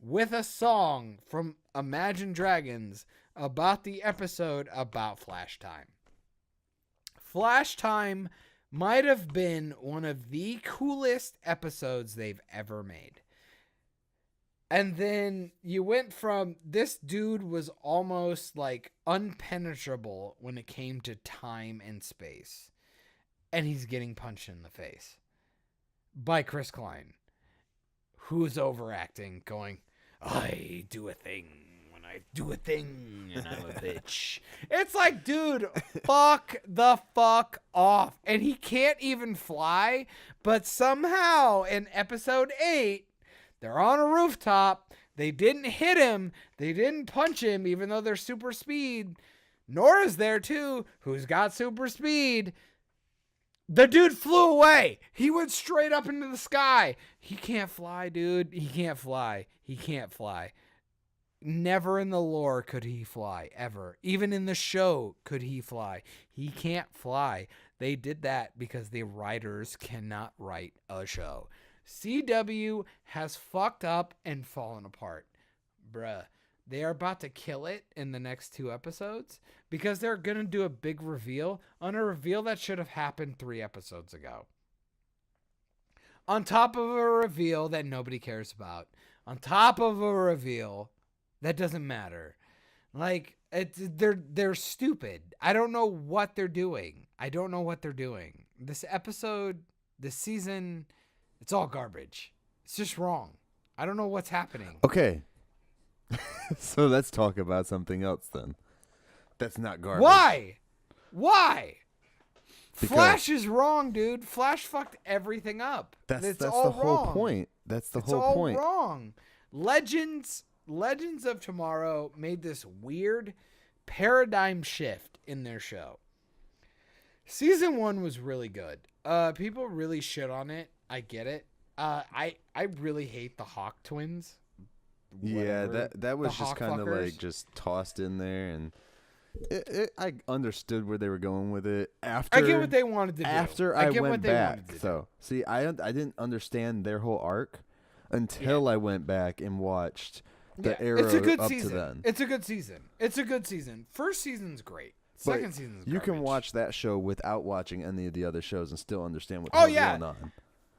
with a song from Imagine Dragons about the episode about Flash Time. Flash Time might have been one of the coolest episodes they've ever made. And then you went from this dude was almost like unpenetrable when it came to time and space. And he's getting punched in the face by Chris Klein, who's overacting, going, "I do a thing when I do a thing and I'm a bitch." It's like, dude, fuck the fuck off. And he can't even fly, but somehow in episode 8, they're on a rooftop. They didn't hit him. They didn't punch him, even though they're super speed. Nora's there too, who's got super speed. The dude flew away. He went straight up into the sky. He can't fly, dude. He can't fly. He can't fly. Never in the lore could he fly, ever. Even in the show could he fly. He can't fly. They did that because the writers cannot write a show. CW has fucked up and fallen apart. Bruh. They are about to kill it in the next 2 episodes because they're going to do a big reveal on a reveal that should have happened 3 episodes ago. On top of a reveal that nobody cares about. On top of a reveal that doesn't matter. Like, they're stupid. I don't know what they're doing. This episode, this season, it's all garbage. It's just wrong. I don't know what's happening. Okay. So let's talk about something else then. That's not garbage. Why? Because Flash is wrong, dude. Flash fucked everything up. That's all the whole wrong. point. That's the It's whole all point. wrong. Legends of Tomorrow made this weird paradigm shift in their show. Season 1 was really good. People really shit on it. I get it. I really hate the Hawk twins. Yeah, Whatever. that was The just Hawk kind of fuckers. like just tossed in there, and I understood where they were going with it after. I get what they wanted to do. After I went back, though. See, I didn't understand their whole arc until I went back and watched the Arrow it's a good up season. to then. It's a good season. It's a good season. First season's great. Second season's you garbage. can watch that show without watching any of the other shows and still understand what's going on.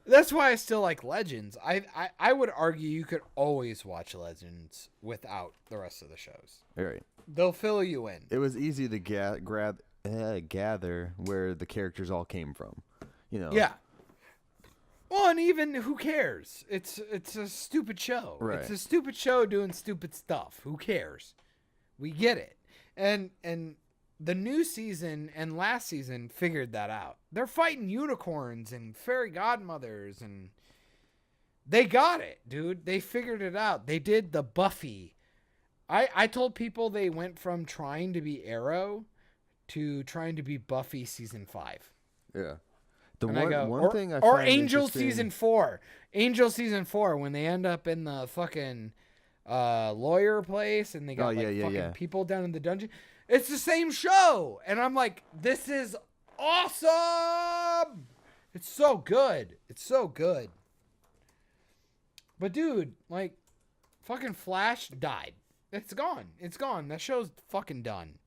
That's why I still like Legends. I would argue you could always watch Legends without the rest of the shows. All right. They'll fill you in. It was easy to gather where the characters all came from. You know. Yeah. Well, and even who cares? It's a stupid show. Right. It's a stupid show doing stupid stuff. Who cares? We get it. And the new season and last season figured that out. They're fighting unicorns and fairy godmothers, and they got it, dude. They figured it out. They did the Buffy. I told people they went from trying to be Arrow to trying to be Buffy season 5. Yeah. The one thing I or find Angel interesting- season 4. Angel season 4 when they end up in the fucking lawyer place and they got fucking people down in the dungeon. It's the same show. And I'm like, this is awesome. It's so good. It's so good. But dude, like, fucking Flash died. It's gone. It's gone. That show's fucking done.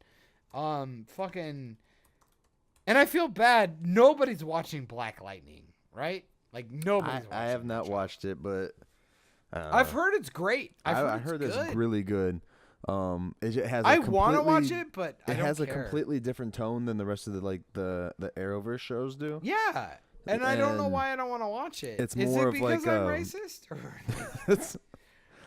Fucking. And I feel bad. Nobody's watching Black Lightning, right? Like, nobody's watching I have not watched it, but I've heard it's great. I heard it's really good. It has. I want to watch it, but I don't has care. a completely different tone than the rest of the Arrowverse shows do. Yeah, and I don't know why I don't want to watch it. It's Is more it of like because I'm racist? Or...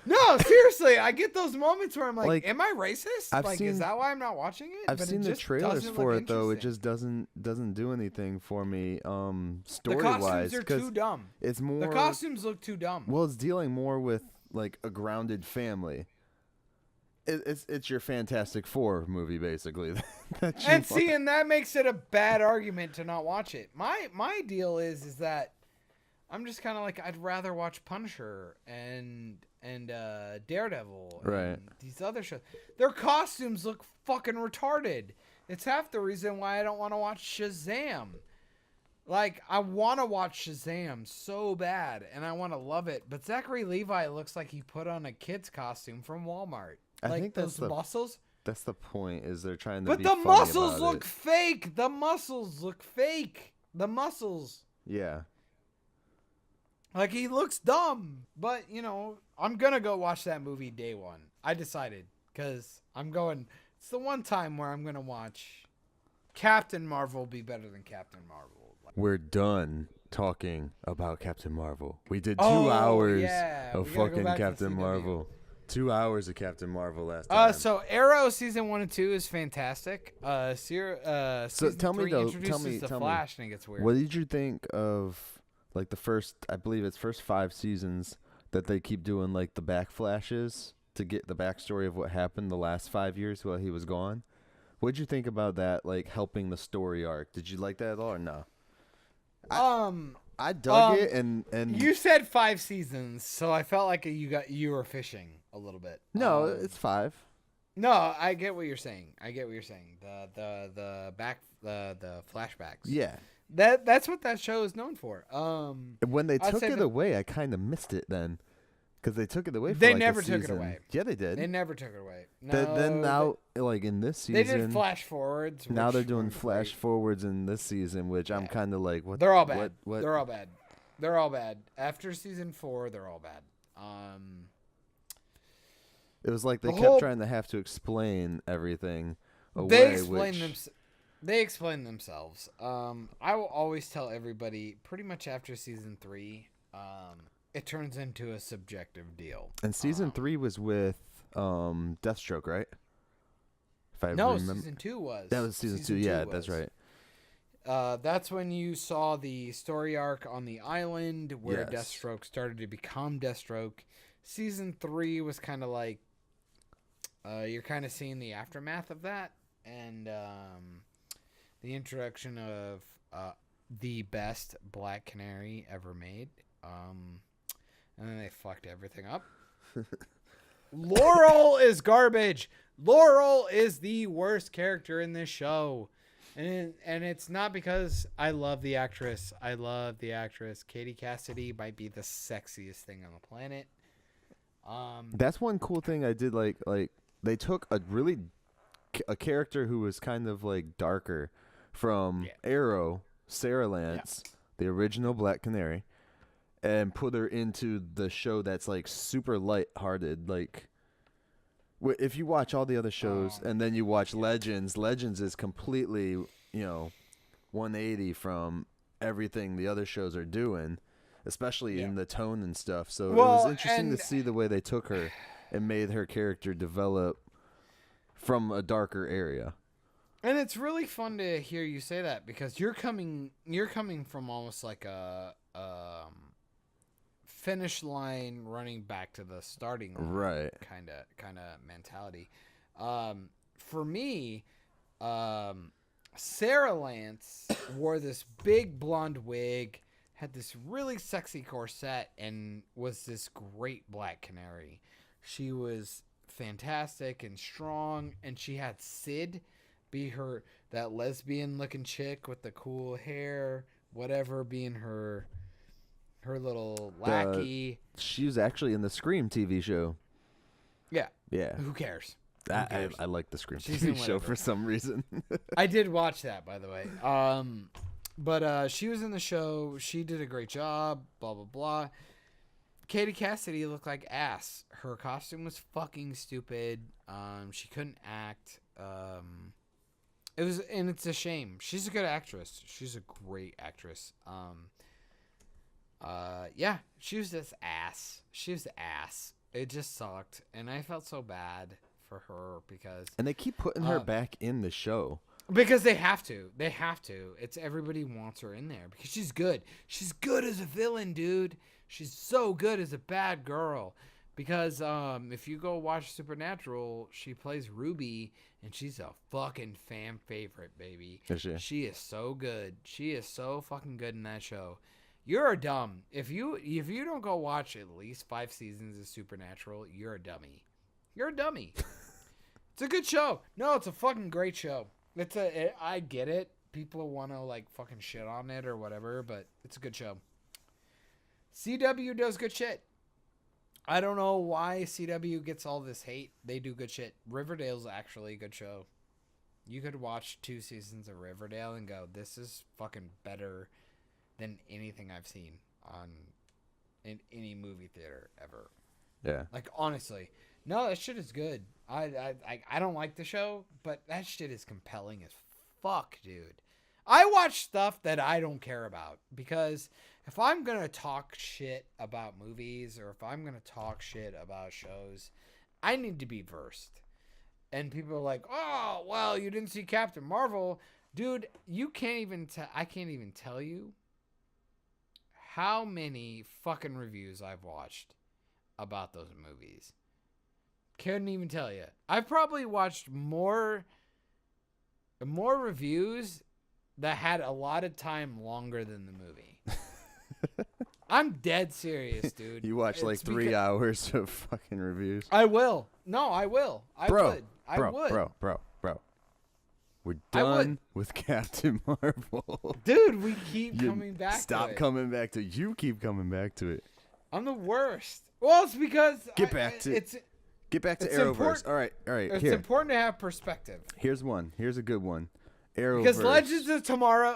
No, No, seriously, I get those moments where I'm like, am I racist? I've like, seen, is that why I'm not watching it? I've but seen it the just trailers doesn't for look it though. It interesting. just doesn't do anything for me. Story The costumes wise, are too dumb. It's more. The costumes look too dumb. Well, it's dealing more with like a grounded family. It's your Fantastic Four movie basically. And see, and that makes it a bad argument to not watch it. My deal is that I'm just kind of like, I'd rather watch Punisher and Daredevil and these other shows. Their costumes look fucking retarded. It's half the reason why I don't want to watch Shazam. Like, I want to watch Shazam so bad, and I want to love it, but Zachary Levi looks like he put on a kid's costume from Walmart. I think that's those muscles. That's the point. Is they're trying to. But be the funny muscles about look it. fake. The muscles look fake. The muscles. Yeah. Like, he looks dumb. But, you know, I'm going to go watch that movie day one. I decided. Because I'm going... It's the one time where I'm going to watch Captain Marvel be better than Captain Marvel. We're done talking about Captain Marvel. We did 2 hours of fucking Captain Marvel. 2 hours of Captain Marvel last time. So Arrow season 1 and 2 is fantastic. So Season tell me 3 though, introduces the Flash and it gets weird. What did you think of like the first? I believe it's first 5 seasons that they keep doing like the back flashes to get the backstory of what happened the last 5 years while he was gone. What'd you think about that? Like helping the story arc. Did you like that at all or no? I dug it and you said 5 seasons, so I felt like you were fishing a little bit. No, it's 5. No, I get what you're saying. The flashbacks. Yeah. That's what that show is known for. When they took it away, I kind of missed it then. Because they took it away for they like never a took season. it away. Yeah, they did. They never took it away. No, Then now, like in this season, they did flash forwards. Now they're doing flash forwards in this season, which I'm kind of like, what? They're all bad. What? They're all bad. They're all bad. After season 4, they're all bad. It was like they kept trying to have to explain everything away. They explain themselves. I will always tell everybody, pretty much after season 3, it turns into a subjective deal. And season 3 was with Deathstroke, right? If I remember. Season 2 was. That was season 2. Yeah, that's right. That's when you saw the story arc on the island where Yes. Deathstroke started to become Deathstroke. Season 3 was kind of like you're kind of seeing the aftermath of that and the introduction of the best Black Canary ever made. And then they fucked everything up. Laurel is garbage. Laurel is the worst character in this show. And it's not because I love the actress. I love the actress. Katie Cassidy might be the sexiest thing on the planet. That's one cool thing I did like they took a character who was kind of like darker from Arrow, Sarah Lance, the original Black Canary, and put her into the show that's like super lighthearted. Like, if you watch all the other shows and then you watch Legends is completely, 180 from everything the other shows are doing, especially in the tone and stuff. So it was interesting to see the way they took her and made her character develop from a darker area. And it's really fun to hear you say that, because you're coming from almost like a finish line running back to the starting line, right? Kind of mentality. For me, Sarah Lance wore this big blonde wig, had this really sexy corset, and was this great Black Canary. She was fantastic and strong, and she had Sid be that lesbian looking chick with the cool hair, whatever, being her little lackey. She was actually in the Scream TV show. Yeah. Who cares? I like the Scream TV show for some reason. I did watch that, by the way. But she was in the show. She did a great job. Blah blah blah. Katie Cassidy looked like ass. Her costume was fucking stupid. She couldn't act. It's a shame. She's a good actress. She's a great actress. She was this ass. She was ass. It just sucked, and I felt so bad for her because. And they keep putting her back in the show. Because they have to. They have to. It's everybody wants her in there because she's good. She's good as a villain, dude. She's so good as a bad girl. Because if you go watch Supernatural, she plays Ruby, and she's a fucking fan favorite, baby. Is she? She is so good. She is so fucking good in that show. You're a dumb. If you don't go watch at least 5 seasons of Supernatural, you're a dummy. You're a dummy. It's a good show. No, it's a fucking great show. I get it. People want to like fucking shit on it or whatever, but it's a good show. CW does good shit. I don't know why CW gets all this hate. They do good shit. Riverdale's actually a good show. You could watch 2 seasons of Riverdale and go, this is fucking better than anything I've seen in any movie theater ever. Yeah. Like, honestly. No, that shit is good. I don't like the show, but that shit is compelling as fuck, dude. I watch stuff that I don't care about, because if I'm going to talk shit about movies or if I'm going to talk shit about shows, I need to be versed. And people are like, oh, well, you didn't see Captain Marvel. Dude, you can't even I can't even tell you how many fucking reviews I've watched about those movies. Couldn't even tell you. I've probably watched more reviews that had a lot of time longer than the movie. I'm dead serious, dude. You watch like 3 hours of fucking reviews. I will. No, I will. I would. Bro. We're done with Captain Marvel. Dude, we keep coming back to it. Stop coming back to it. You keep coming back to it. I'm the worst. Well, it's because Get back to Arrowverse. All right. It's important to have perspective. Here's one. Here's a good one. Arrowverse. Because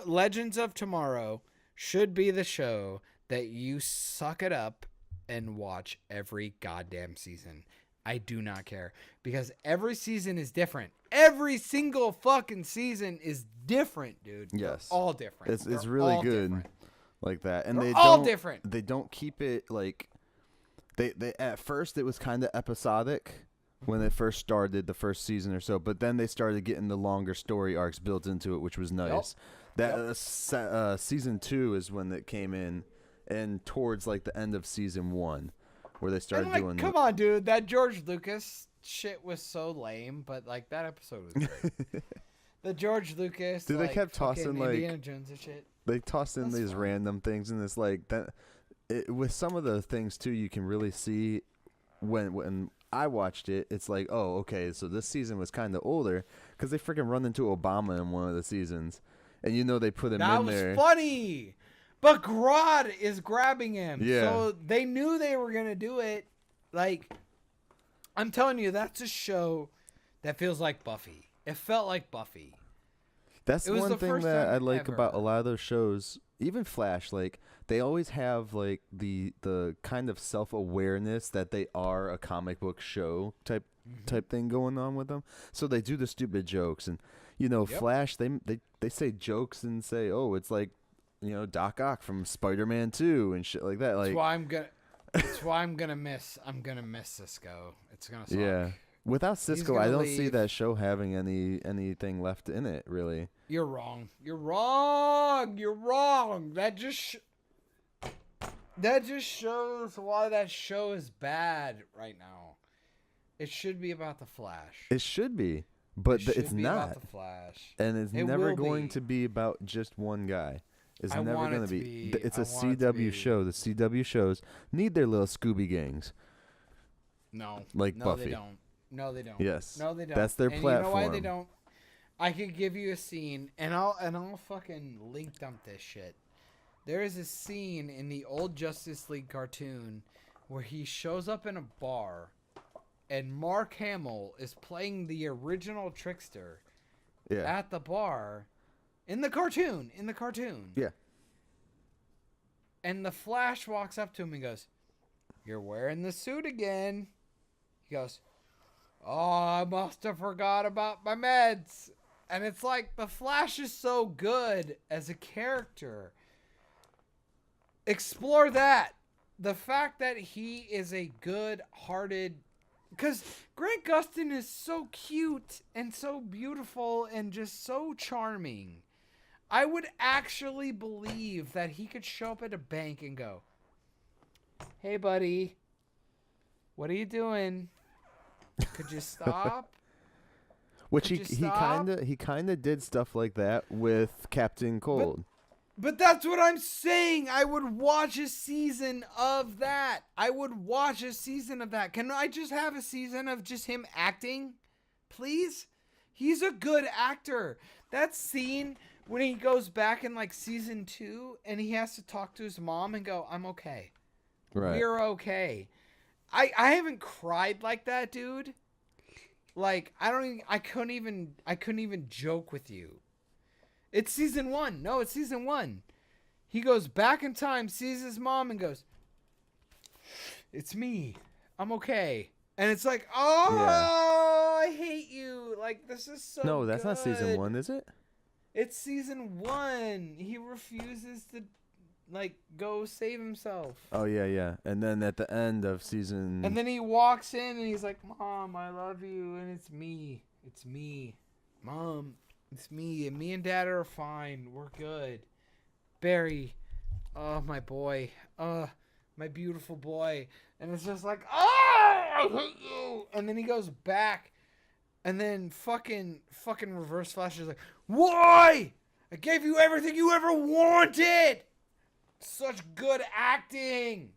Legends of Tomorrow should be the show that you suck it up and watch every goddamn season. I do not care, because every season is different. Every single fucking season is different, dude. Yes. They're all different. It's really good different. Like that. And They're all different. They don't keep it like they at first it was kind of episodic when it first started, the first season or so, but then they started getting the longer story arcs built into it, which was nice. Season 2 is when it came in, and towards like the end of season 1 where they started doing come on, dude, that George Lucas shit was so lame, but like that episode was great. The George Lucas, dude, they kept tossing like Indiana Jones and shit. They tossed in these random things, and it's like that with some of the things too, you can really see when I watched it, it's like, oh, okay, so this season was kind of older because they freaking run into Obama in one of the seasons, and they put him That in was there. funny. But Grodd is grabbing him. Yeah. So they knew they were going to do it. Like, I'm telling you, that's a show that feels like Buffy. It felt like Buffy. That's It was one the thing first that time I like about a ever. lot of those shows, even Flash. Like they always have like the kind of self-awareness that they are a comic book show type thing going on with them. So they do the stupid jokes, and Yep. Flash they say jokes and say, oh, it's like Doc Ock from Spider-Man 2 and shit like that. Like That's why I'm gonna miss Cisco. It's gonna suck. yeah. Without Cisco, I gonna don't see leave. that show having anything left in it, really. You're wrong. You're wrong. You're wrong. That just shows why that show is bad right now. It should be about the Flash. It should be, but It should it's be not. about the Flash. And it's It never will going be. to be about just one guy. It's I never want it going to to be. be. It's I a want it to CW be. show. The CW shows need their little Scooby gangs. No. Like no, Buffy. they don't. No, they don't. Yes. No, they don't. That's their and You know why platform. they don't? I could give you a scene, and I'll fucking link dump this shit. There is a scene in the old Justice League cartoon where he shows up in a bar, and Mark Hamill is playing the original Trickster Yeah. at the bar in the cartoon. Yeah. And the Flash walks up to him and goes, "You're wearing the suit again." He goes, "Oh, I must have forgot about my meds." And it's like, the Flash is so good as a character. Explore that. The fact that he is a good-hearted... Because Grant Gustin is so cute and so beautiful and just so charming. I would actually believe that he could show up at a bank and go, "Hey, buddy, what are you doing? Could you stop?" Which Could you he stop? kind of did stuff like that with Captain Cold. But that's what I'm saying. I would watch a season of that. Can I just have a season of just him acting? Please? He's a good actor. That scene when he goes back in like season 2 and he has to talk to his mom and go, "I'm okay. Right. We're okay." I haven't cried like that, dude. Like, I couldn't even joke with you. It's season 1. No, it's season 1. He goes back in time, sees his mom, and goes, "It's me. I'm okay." And it's like, oh, I hate you. Like, this is so No, that's not season good. 1, is it? It's season 1. He refuses to, like, go save himself. Oh yeah. And then at the end of season And then he walks in and he's like, "Mom, I love you." And it's me. It's me. "Mom, it's me. And me and Dad are fine. We're good. Barry, oh, my boy. My beautiful boy." And it's just like, "Oh, I hate you." And then he goes back. And then fucking Reverse Flash is like, "Why? I gave you everything you ever wanted." Such good acting.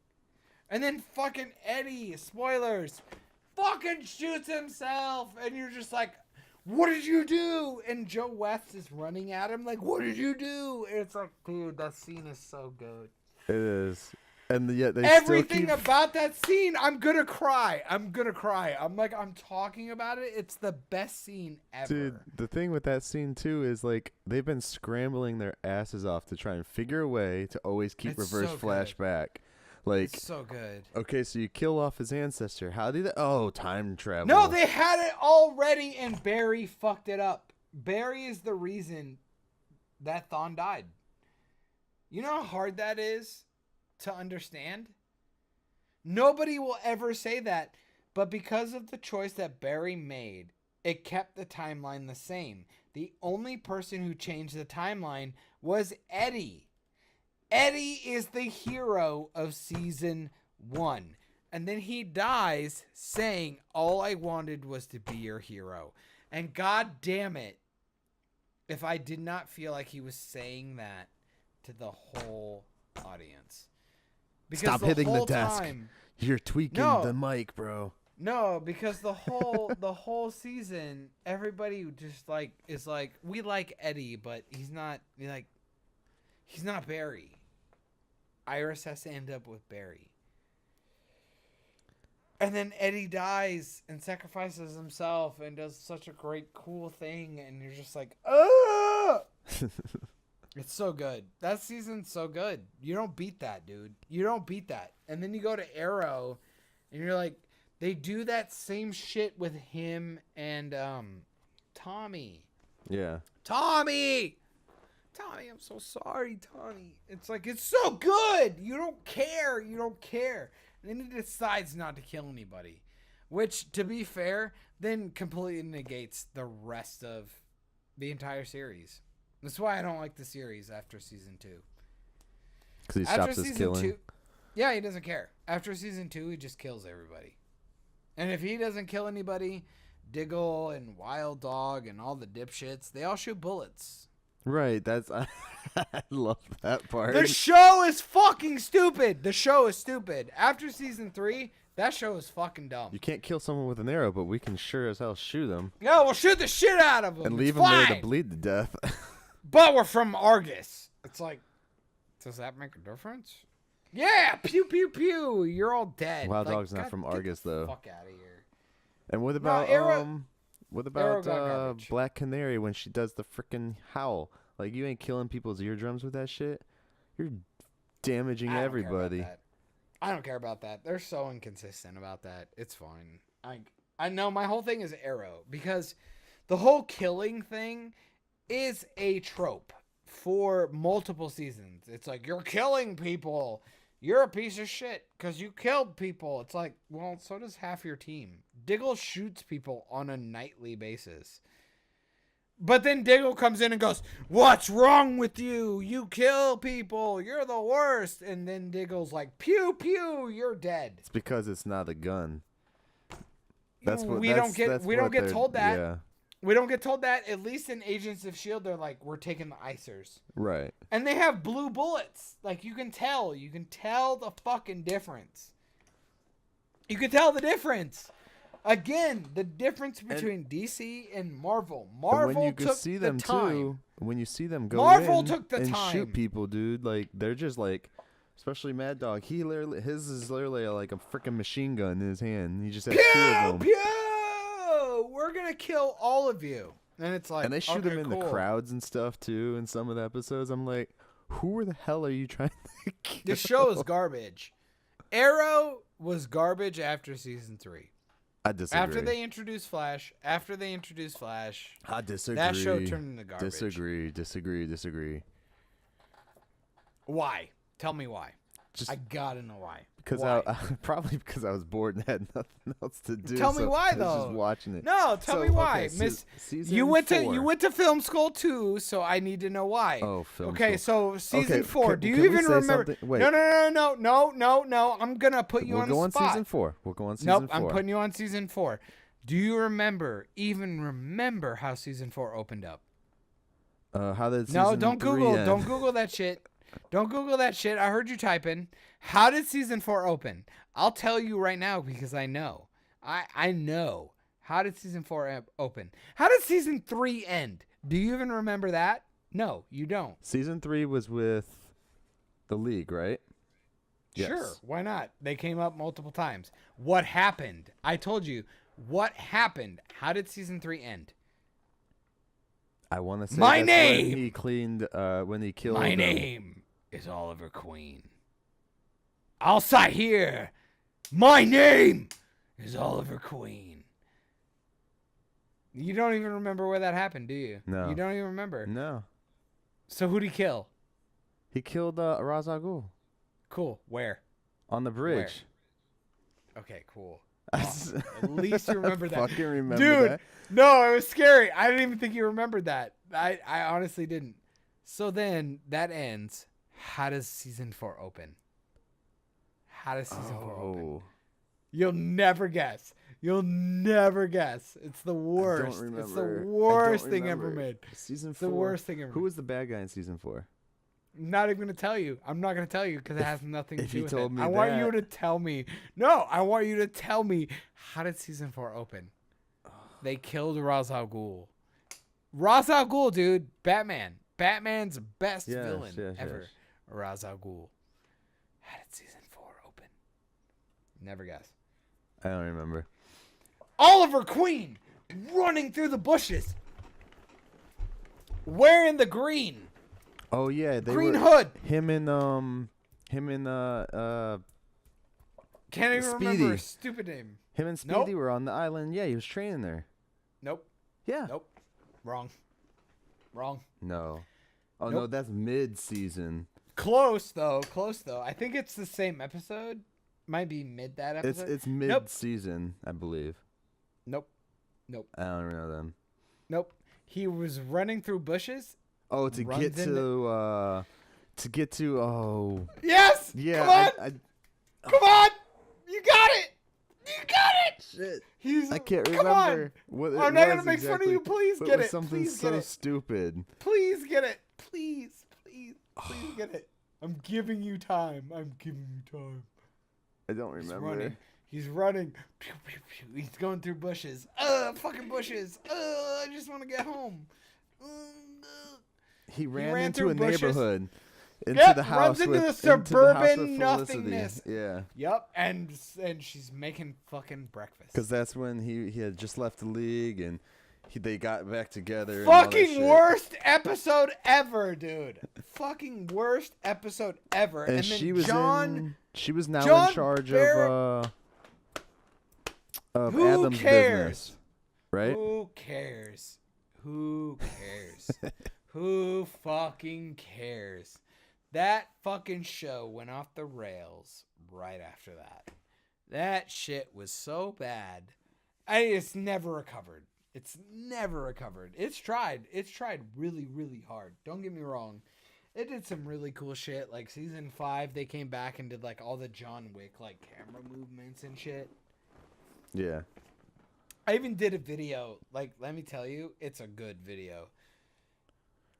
And then fucking Eddie, spoilers, fucking shoots himself. And you're just like, "What did you do?" And Joe West is running at him like, "What did you do?" And it's like, dude, that scene is so good. it is. And yet they Everything still keep about that scene, I'm gonna cry. I'm talking about it. It's the best scene ever. Dude, the thing with that scene too is like they've been scrambling their asses off to try and figure a way to always keep It's Reverse so Flash good. back. Like, It's so good. okay, so you kill off his ancestor. How did that? Oh, time travel. No, they had it already, and Barry fucked it up. Barry is the reason that Thawne died. You know how hard that is to understand? Nobody will ever say that, but because of the choice that Barry made, it kept the timeline the same. The only person who changed the timeline was Eddie. Eddie is the hero of season 1. And then he dies saying, "All I wanted was to be your hero." And god damn it, if I did not feel like he was saying that to the whole audience. Because Stop hitting the whole desk. time, You're tweaking No. the mic, bro. No, because the whole season, everybody just like is like, we like Eddie, but he's not Barry. Iris has to end up with Barry. And then Eddie dies and sacrifices himself and does such a great, cool thing, and you're just like, oh! It's so good. That season's so good. You don't beat that, dude. You don't beat that. And then you go to Arrow, and you're like, they do that same shit with him and Tommy. Yeah. Tommy, I'm so sorry, Tommy. It's like, it's so good. You don't care. And then he decides not to kill anybody, which, to be fair, then completely negates the rest of the entire series. That's why I don't like the series after season 2. Because he stops his killing. Yeah, he doesn't care. After season 2, he just kills everybody. And if he doesn't kill anybody, Diggle and Wild Dog and all the dipshits, they all shoot bullets. Right, that's I love that part. The show is fucking stupid. After season 3, that show is fucking dumb. You can't kill someone with an arrow, but we can sure as hell shoot them. No, we'll shoot the shit out of them. And leave them there to bleed to death. But we're from Argus. It's like, does that make a difference? Yeah, pew, pew, pew. You're all dead. Wild Dog's not from Argus, though. Fuck out of here. And what about Black Canary when she does the freaking howl? Like, you ain't killing people's eardrums with that shit. You're damaging everybody. I don't care about that. They're so inconsistent about that. It's fine. I know my whole thing is Arrow, because the whole killing thing is a trope for multiple seasons. It's like, you're killing people. You're a piece of shit because you killed people. It's like, well, so does half your team. Diggle shoots people on a nightly basis. But then Diggle comes in and goes, what's wrong with you? You kill people. You're the worst. And then Diggle's like, pew, pew, you're dead. It's because it's not a gun. We don't get told that. Yeah. We don't get told that. At least in Agents of S.H.I.E.L.D., they're like, we're taking the icers. Right. And they have blue bullets. Like, you can tell. You can tell the fucking difference. You can tell the difference. Again, the difference between DC and Marvel. Marvel took the time. When you see them go Marvel in took the and time. shoot people, dude, like, they're just like, especially Mad Dog. His is literally like a freaking machine gun in his hand. He just has two of them. Pew! We're gonna kill all of you. And it's like, and they shoot them in the crowds and stuff too. In some of the episodes, I'm like, who the hell are you trying to kill? The show is garbage. Arrow was garbage after season 3. I disagree. After they introduced Flash, I disagree. That show turned into garbage. Disagree. Why? Tell me why. I gotta know why. Because probably because I was bored and had nothing else to do. Tell me why, though. I was just watching it. No, tell me why. Okay, season you went 4. to film school too, so I need to know why. Oh, film okay, school. So season 4. Do you even remember? Wait. No. I'm gonna put you on the spot. We'll go on season 4. Nope, I'm putting you on season 4. Do you remember how season 4 opened up? How did season No, don't 3 Google. end? Don't Google that shit. Don't Google that shit. I heard you typing. How did season 4 open? I'll tell you right now because I know. I know. How did season 4 open? How did season 3 end? Do you even remember that? No, you don't. Season 3 was with the League, right? Sure. Yes. Why not? They came up multiple times. What happened? I told you. What happened? How did season 3 end? I want to say my that's name. When he cleaned. When he killed. My name is Oliver Queen. I'll sit here. My name is Oliver Queen. You don't even remember where that happened, do you? No. You don't even remember? No. So who'd he kill? He killed Ra's al Ghul. Cool. Where? On the bridge. Where? Okay, cool. Awesome. At least you remember that. Fucking remember Dude, that. No, it was scary. I didn't even think you remembered that. I honestly didn't. So then that ends. How does season 4 open? How does season 4 open? You'll never guess. It's the worst. I don't remember. It's the worst thing ever made. Season 4. The worst thing ever. Who was the bad guy in season 4? I'm not even gonna tell you. I'm not gonna tell you because it has nothing to do with it. Me I want you that- to tell me. No, I want you to tell me. How did season 4 open? They killed Ra's al Ghul. Ra's al Ghul, dude. Batman's best villain ever. Yes. Ra's al Ghul. How did season 4 open? Never guess. I don't remember. Oliver Queen running through the bushes, wearing the green. Oh yeah, Green hood. Him and Can't even Speedy. remember his stupid name. him and Speedy Nope. were on the island. Yeah, he was training there. Nope. Yeah. Nope. Wrong. No. Oh Nope. no, that's mid-season. Close though. I think it's the same episode. Might be mid that episode. It's mid-season, I believe. Nope. I don't know them. Nope. He was running through bushes. Oh, to Runs get to Yes. yeah. Come on. Come on. You got it. Shit. He's. I can't Come on. remember what it I'm not gonna was make fun of exactly, you. Please but get was it. something Please so get it. stupid. Please get it. Please get it. I'm giving you time. I don't remember. He's running. Pew, pew, pew. He's going through bushes. Fucking bushes. I just want to get home. He ran ran into through a bushes. neighborhood. Into Yep, the house runs into with, the into the house suburban with Felicity. nothingness. Yeah. Yep, and she's making fucking breakfast. Because that's when he had just left the league and they got back together. And all that Fucking shit. worst episode ever, dude. Fucking worst episode ever. And then she was John. she was now John in charge Barrett- of Who Adam's cares? business, right? Who cares? Who fucking cares? That fucking show went off the rails right after that. That shit was so bad. It's never recovered. It's tried. It's tried really, really hard. Don't get me wrong. It did some really cool shit. Like season 5, they came back and did like all the John Wick like camera movements and shit. Yeah. I even did a video. Like, let me tell you, it's a good video.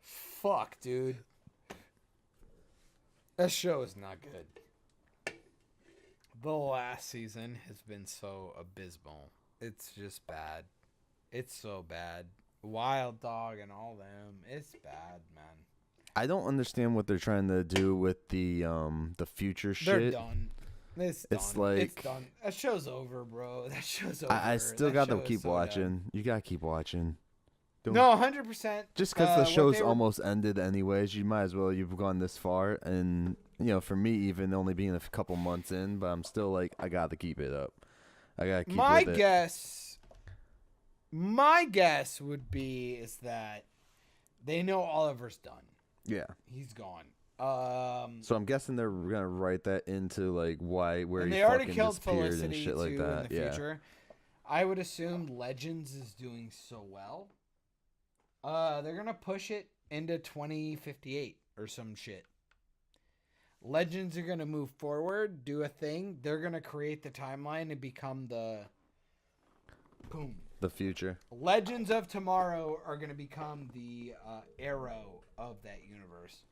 Fuck, dude. That show is not good. The last season has been so abysmal. It's just bad. It's so bad. Wild Dog and all them. It's bad, man. I don't understand what they're trying to do with the future shit. They're done. It's done. That show's over, bro. That show's over. I still That got to show is keep so watching. done. You gotta keep watching. No, 100%. Just because the show's almost ended anyways, you might as well. You've gone this far, and for me, even only being a couple months in, but I'm still like, I got to keep it up. I gotta keep with it. My guess would be is that they know Oliver's done. Yeah, he's gone. So I'm guessing they're gonna write that into like where and he they already fucking killed disappeared Felicity and shit like too that. in the future. I would assume Legends is doing so well. They're gonna push it into 2058 or some shit. Legends are gonna move forward, do a thing. They're gonna create the timeline and become the future. Legends of Tomorrow are gonna become the Arrow of that universe.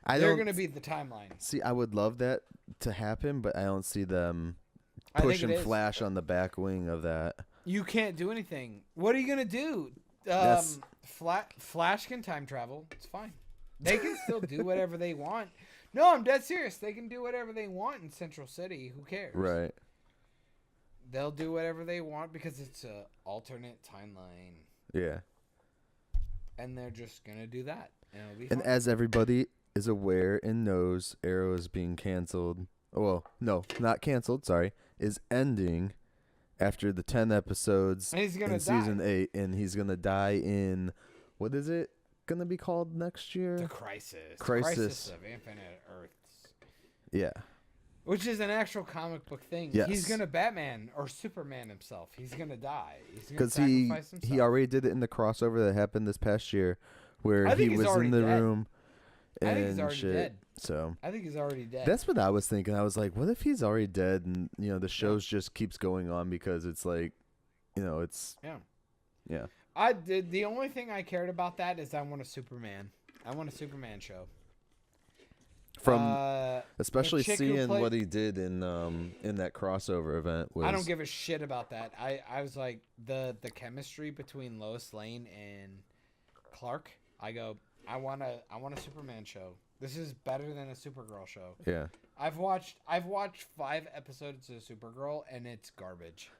They're gonna be the timeline. See, I would love that to happen, but I don't see them pushing Flash on the back wing of that. You can't do anything. What are you gonna do? Flash can time travel. It's fine. They can still do whatever they want. No, I'm dead serious. They can do whatever they want in Central City. Who cares? Right. They'll do whatever they want because it's a alternate timeline. Yeah. And they're just gonna do that, and it'll be fine. And as everybody is aware and knows, Arrow is being canceled. Well, no, not canceled. Sorry, is ending after the 10 episodes in season 8, and he's gonna die in what is it gonna be called next year? The Crisis of Infinite Earths. Yeah. Which is an actual comic book thing. Yes. He's gonna Batman or Superman himself. He's gonna die. He's gonna because sacrifice himself. he already did it in the crossover that happened this past year, where he was in the room. I think he's already shit. dead. So I think he's already dead. That's what I was thinking. I was like, what if he's already dead and the shows just keeps going on because it's like, it's yeah. The only thing I cared about that is I want a Superman. I want a Superman show. Especially chick who seeing played- what he did in that crossover event was. I don't give a shit about that. I was like the chemistry between Lois Lane and Clark. I want a Superman show. This is better than a Supergirl show. Yeah. I've watched 5 episodes of Supergirl and it's garbage.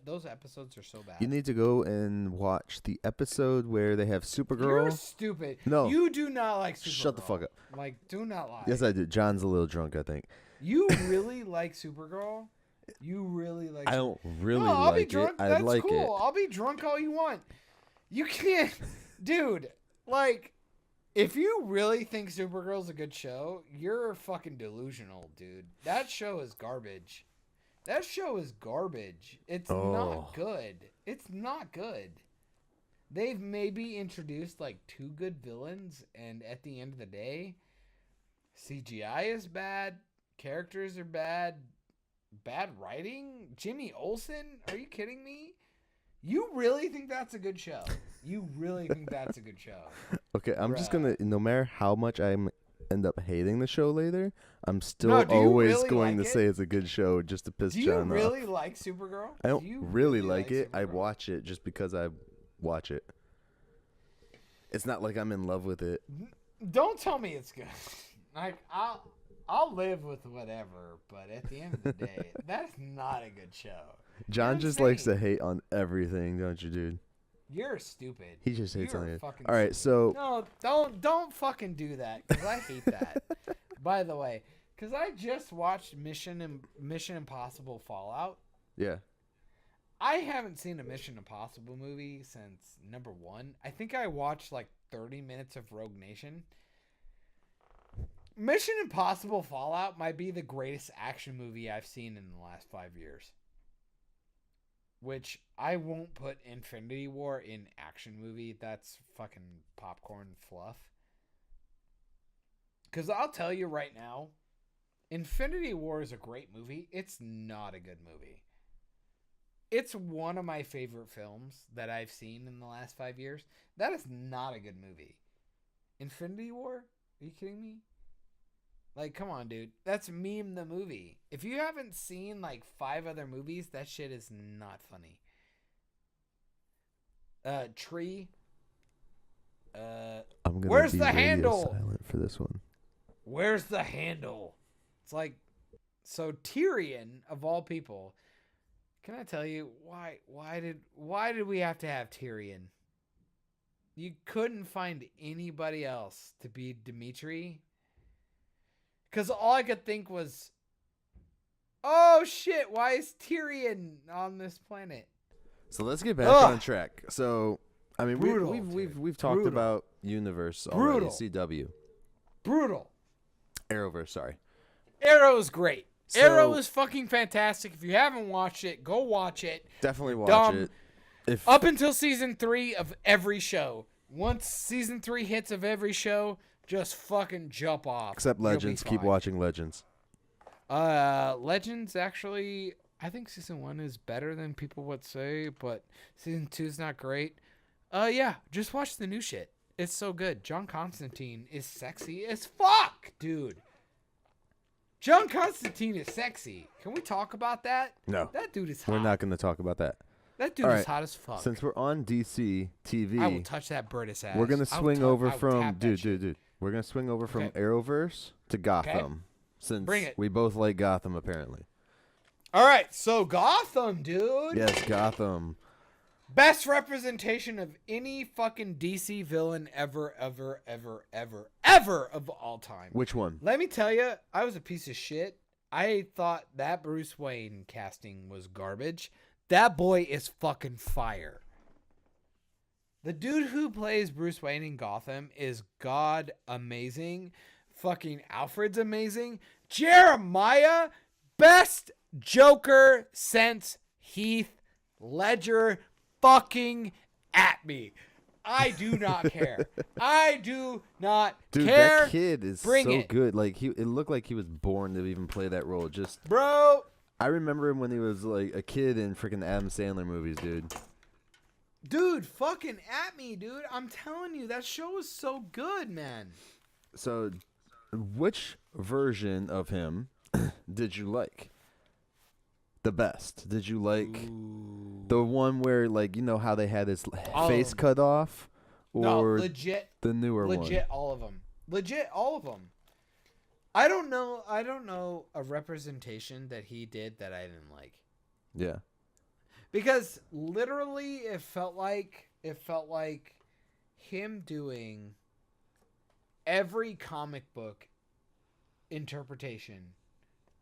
Those episodes are so bad. You need to go and watch the episode where they have Supergirl. You're stupid. No. You do not like Supergirl. Shut the fuck up. Like, do not lie. Yes, I do. John's a little drunk, I think. You really like Supergirl? You really like I don't really No, I'll be like drunk. it. I That's like cool. it. I'll be drunk all you want. You can't. Dude, like, if you really think Supergirl's a good show, you're fucking delusional, dude. That show is garbage. That show is garbage. It's not good. It's not good. They've maybe introduced like 2 good villains, and at the end of the day, CGI is bad, characters are bad writing. Jimmy Olsen? Are you kidding me? You really think that's a good show? You really think that's a good show? Okay, I'm just Bruh. gonna. No matter how much I end up hating the show later, I'm still No, do you always really going like to it? say it's a good show just to piss Do you John really off. like Supergirl? I don't Do you really like it. I Supergirl? watch it just because I watch it. It's not like I'm in love with it. Don't tell me it's good. Like, I'll live with whatever, but at the end of the day, that's not a good show. John You're just likes to insane. hate on everything, don't you, dude? You're stupid. He just hates You're on it. fucking All right, stupid. so No, don't fucking do that, because I hate that. By the way, because I just watched Mission Impossible Fallout. yeah, I haven't seen a Mission Impossible movie since number 1. I think I watched like 30 minutes of Rogue Nation. Mission Impossible Fallout might be the greatest action movie I've seen in the last 5 years. Which I won't put Infinity War in action movie. That's fucking popcorn fluff. Because I'll tell you right now, Infinity War is a great movie. It's not a good movie. It's one of my favorite films that I've seen in the last 5 years. That is not a good movie. Infinity War? Are you kidding me? Like, come on, dude. That's Meme the movie. If you haven't seen, like, 5 other movies, that shit is not funny. Tree. I'm gonna Where's be the radio handle? silent for this one. Where's the handle? It's like, so Tyrion, of all people, can I tell you, why did we have to have Tyrion? You couldn't find anybody else to be Dimitri? Because all I could think was, oh shit, why is Tyrion on this planet? So let's get back Ugh. on track. So I mean, Brutal, we've talked Brutal. about Universe already. Brutal. CW, Brutal. Arrowverse. Sorry. Arrow is great. So- Arrow is fucking fantastic. If you haven't watched it, go watch it. Definitely watch Dumb. it. If Up until season 3 of every show. Once season 3 hits of every show, just fucking jump off. except You'll be Legends, keep fine. watching Legends. Legends actually, I think season 1 is better than people would say, but season 2 is not great. Yeah, just watch the new shit. It's so good. John Constantine is sexy as fuck, dude. John Constantine is sexy. Can we talk about that? No, That dude is hot. we're not going to talk about that. That dude All is right, hot as fuck. Since we're on DC TV, I will touch that British ass. we're gonna I will swing ta- over I will from tap that shit. dude. We're gonna swing over from Okay. Arrowverse to Gotham, since Bring it. we both like Gotham apparently. All right, so Gotham, dude. Yes, Gotham. Best representation of any fucking DC villain ever of all time. Which one? Let me tell you, I was a piece of shit. I thought that Bruce Wayne casting was garbage. That boy is fucking fire. The dude who plays Bruce Wayne in Gotham is god amazing. Fucking Alfred's amazing. Jeremiah, best Joker since Heath Ledger. Fucking at me. I do not care. I do not Dude, care. that kid is Bring so it. good. Like it looked like he was born to even play that role. Just Bro, I remember him when he was like a kid in freaking Adam Sandler movies, dude. dude, fucking at me, dude. I'm telling you, that show was so good, man. So, which version of him did you like the best? Did you like the one where, like, you know how they had his face cut off, or legit the newer one? Legit all of them. Legit all of them. I don't know a representation that he did that I didn't like. Yeah. Because literally it felt like him doing every comic book interpretation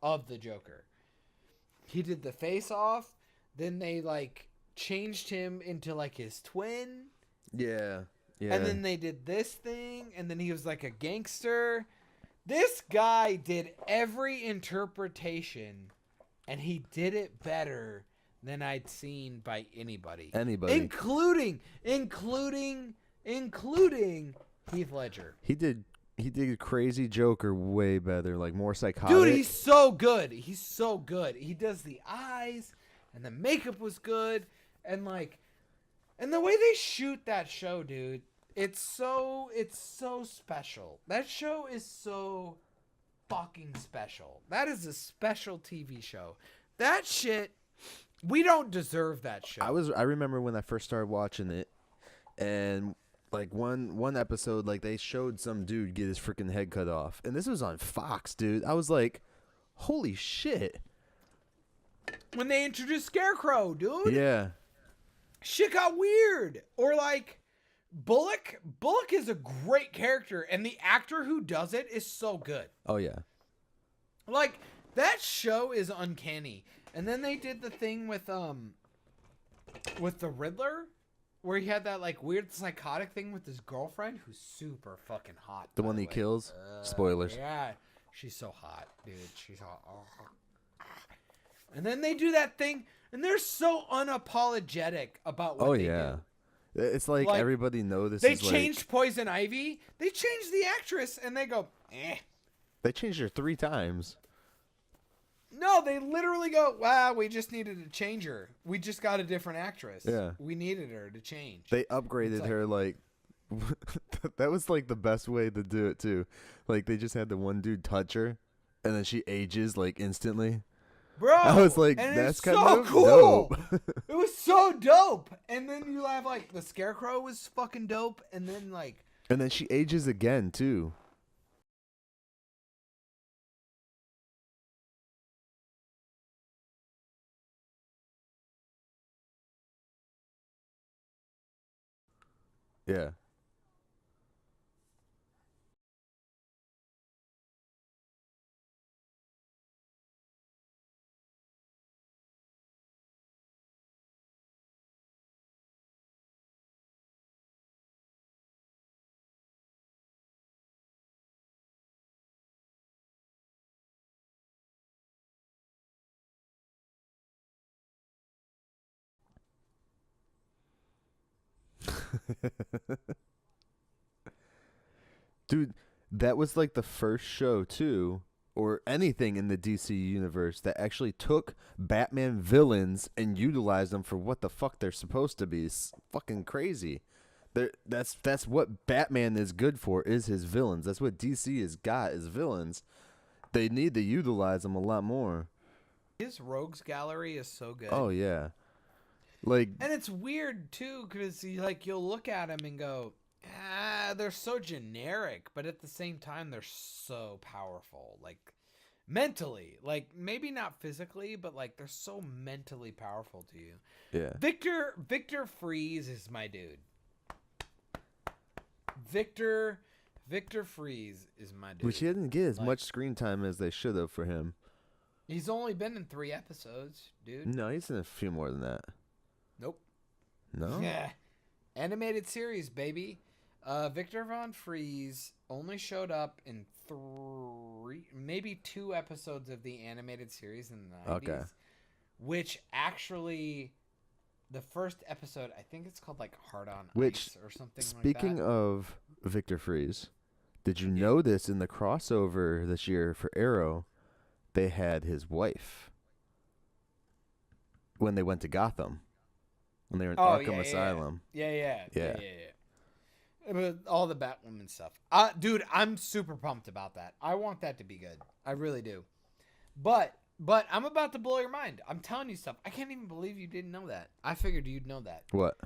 of the Joker. He did the face off, then they like changed him into like his twin. Yeah. Yeah. And then they did this thing, and then he was like a gangster. This guy did every interpretation, and he did it better than I'd seen by anybody. Including Heath Ledger. He did Crazy Joker way better, like more psychotic. Dude, he's so good. He's so good. He does the eyes, and the makeup was good, and the way they shoot that show, dude, it's so special. That show is so fucking special. That is a special TV show. That shit, we don't deserve that show. I remember when I first started watching it, and like one episode, like they showed some dude get his freaking head cut off, and this was on Fox, dude. I was like, holy shit. When they introduced Scarecrow, dude. Yeah. Shit got weird. Or like Bullock is a great character, and the actor who does it is so good. Oh yeah. Like that show is uncanny. And then they did the thing with the Riddler, where he had that like weird psychotic thing with his girlfriend, who's super fucking hot. The one he kills. Spoilers. Yeah, she's so hot, dude. She's hot. Oh. And then they do that thing, and they're so unapologetic about what they do. It's like everybody knows this. They changed Poison Ivy. They changed the actress, and they go, eh. They changed her 3 times. No, they literally go, wow, we just needed to change her. We just got a different actress. Yeah. We needed her to change. They upgraded her, like, that was, like, the best way to do it, too. Like, they just had the one dude touch her, and then she ages, like, instantly. Bro, I was like, that's kind of cool. Dope. It was so dope. And then you have, like, the Scarecrow was fucking dope, and then, like... And then she ages again, too. Yeah. Dude, that was like the first show too, or anything in the DC universe that actually took Batman villains and utilized them for what the fuck they're supposed to be. It's fucking crazy. That's what Batman is good for, is his villains. That's what DC has got, is villains. They need to utilize them a lot more. His rogues gallery is so good. Oh yeah. Like, and it's weird too, because you'll look at them and go, they're so generic, but at the same time they're so powerful, like mentally, like maybe not physically, but like they're so mentally powerful to you. Yeah. Victor Freeze is my dude. Victor Freeze is my dude. Which he didn't get as much screen time as they should have for him. He's only been in 3 episodes, dude. No, he's in a few more than that. Nope. No? Yeah. Animated series, baby. Victor Von Freeze only showed up in 3, maybe 2 episodes of the animated series in the 90s. Okay. Which actually, the first episode, I think it's called like Hard on Ice or something like that. Speaking of Victor Freeze, did you notice in the crossover this year for Arrow, they had his wife when they went to Gotham? When they were in Arkham Asylum. Yeah. All the Batwoman stuff. Dude, I'm super pumped about that. I want that to be good. I really do. But I'm about to blow your mind. I'm telling you stuff. I can't even believe you didn't know that. I figured you'd know that. What?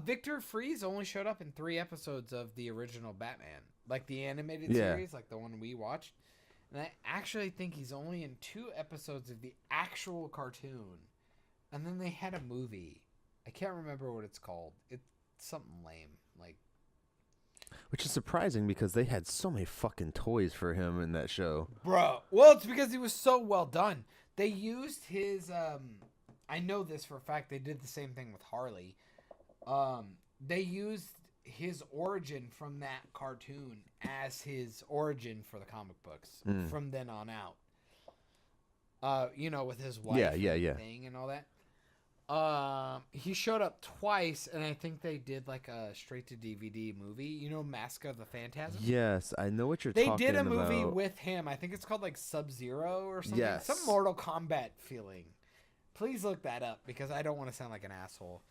Victor Freeze only showed up in 3 episodes of the original Batman. Like the animated series, like the one we watched. And I actually think he's only in 2 episodes of the actual cartoon. And then they had a movie. I can't remember what it's called. It's something lame. Like, which is surprising because they had so many fucking toys for him in that show. Bro. Well, it's because he was so well done. They used his I know this for a fact. They did the same thing with Harley. They used his origin from that cartoon as his origin for the comic books from then on out. You know, with his wife thing and all that. He showed up twice, and I think they did like a straight to DVD movie. You know, Mask of the Phantasm? Yes, I know what you're talking about. They did a movie with him. I think it's called like Sub-Zero or something. Yes. Some Mortal Kombat feeling. Please look that up because I don't want to sound like an asshole.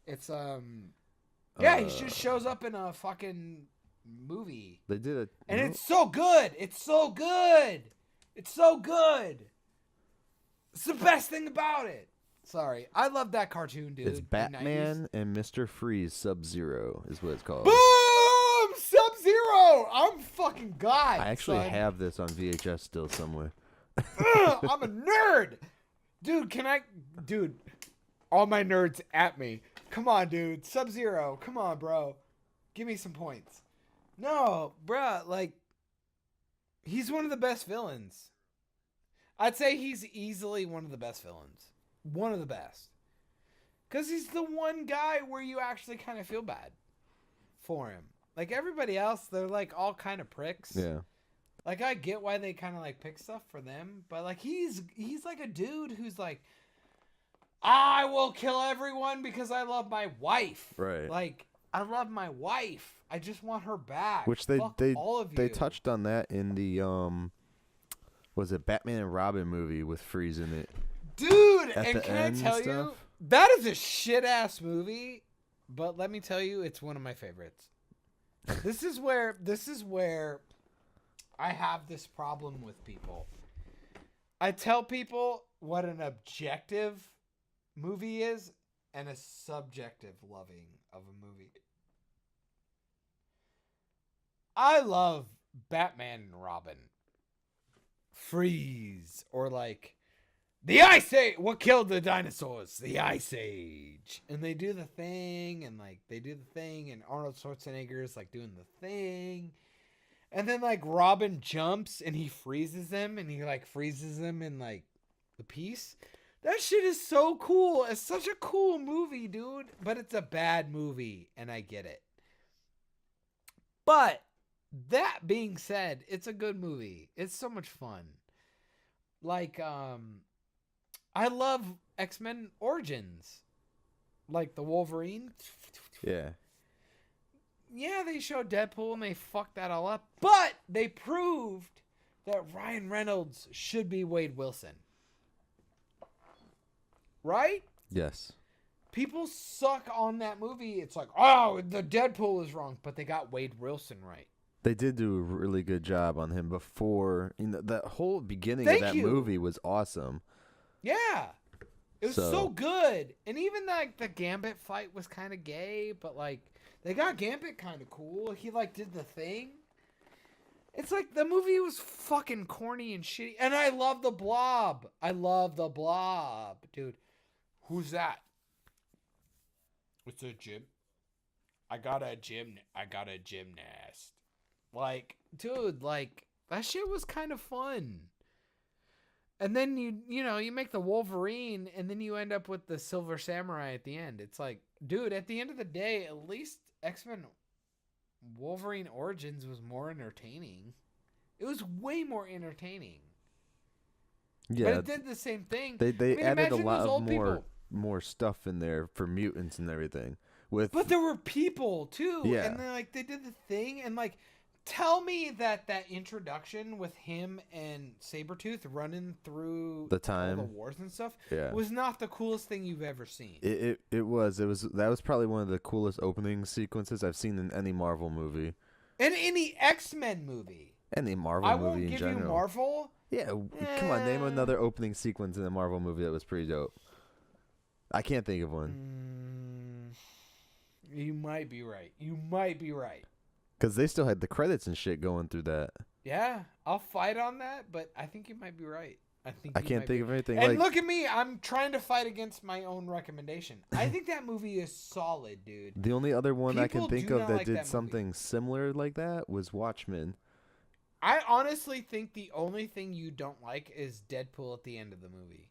It's he just shows up in a fucking movie. They did it, and it's so good. It's so good. It's so good. It's the best thing about it. Sorry, I love that cartoon, dude. It's Batman and Mr. Freeze Sub-Zero is what it's called. Boom! Sub-Zero! I'm fucking God. I actually have this on VHS still somewhere. I'm a nerd. Dude, all my nerds at me. Come on, dude. Sub-Zero. Come on, bro. Give me some points. No, bruh, like, he's one of the best villains. I'd say he's easily one of the best villains. One of the best. Because he's the one guy where you actually kind of feel bad for him. Like, everybody else, they're, like, all kind of pricks. Yeah. Like, I get why they kind of, like, pick stuff for them. But, like, he's like a dude who's, like, I will kill everyone because I love my wife. Right. Like, I love my wife. I just want her back. Which all of you. They touched on that in the, was it Batman and Robin movie with Freeze in it. Dude, and can I tell you, that is a shit-ass movie, but let me tell you, it's one of my favorites. This is where I have this problem with people. I tell people what an objective movie is and a subjective loving of a movie. I love Batman and Robin. Freeze, or like the Ice Age. What killed the dinosaurs? The Ice Age. And they do the thing, and like they do the thing, and Arnold Schwarzenegger is like doing the thing. And then like Robin jumps and he freezes them, and he like freezes them in like the piece. That shit is so cool. It's such a cool movie, dude. But it's a bad movie, and I get it. But that being said, it's a good movie. It's so much fun. Like, I love X-Men Origins. Like the Wolverine. Yeah. Yeah, they showed Deadpool and they fucked that all up. But they proved that Ryan Reynolds should be Wade Wilson. Right? Yes. People suck on that movie. It's like, oh, the Deadpool was wrong. But they got Wade Wilson right. They did do a really good job on him before. You know, that whole beginning of that movie was awesome. Yeah. It was so good. And even like the Gambit fight was kind of gay, but like they got Gambit kind of cool. He like did the thing. It's like the movie was fucking corny and shitty. And I love the Blob. I love the Blob. Dude, who's that? It's a gym. I got a gymnast. Like, dude, like, that shit was kind of fun. And then you make the Wolverine, and then you end up with the Silver Samurai at the end. It's like, dude, at the end of the day, at least X-Men Wolverine Origins was more entertaining. It was way more entertaining. Yeah. But it did the same thing. They added a lot of more stuff in there for mutants and everything. But there were people, too. Yeah. And then, like, they did the thing, and, like, tell me that introduction with him and Sabretooth running through The time. all the wars and stuff Yeah. was not the coolest thing you've ever seen. It was that was probably one of the coolest opening sequences I've seen in any Marvel movie. In any X-Men movie. Any Marvel I movie won't in give general. you Marvel. Yeah, come on, name another opening sequence in a Marvel movie that was pretty dope. I can't think of one. You might be right. You might be right. Because they still had the credits and shit going through that. Yeah, I'll fight on that, but I think you might be right. I can't think of anything. And look at me, I'm trying to fight against my own recommendation. I think that movie is solid, dude. The only other one I People can think do of not that like did that something movie. similar like that was Watchmen. I honestly think the only thing you don't like is Deadpool at the end of the movie.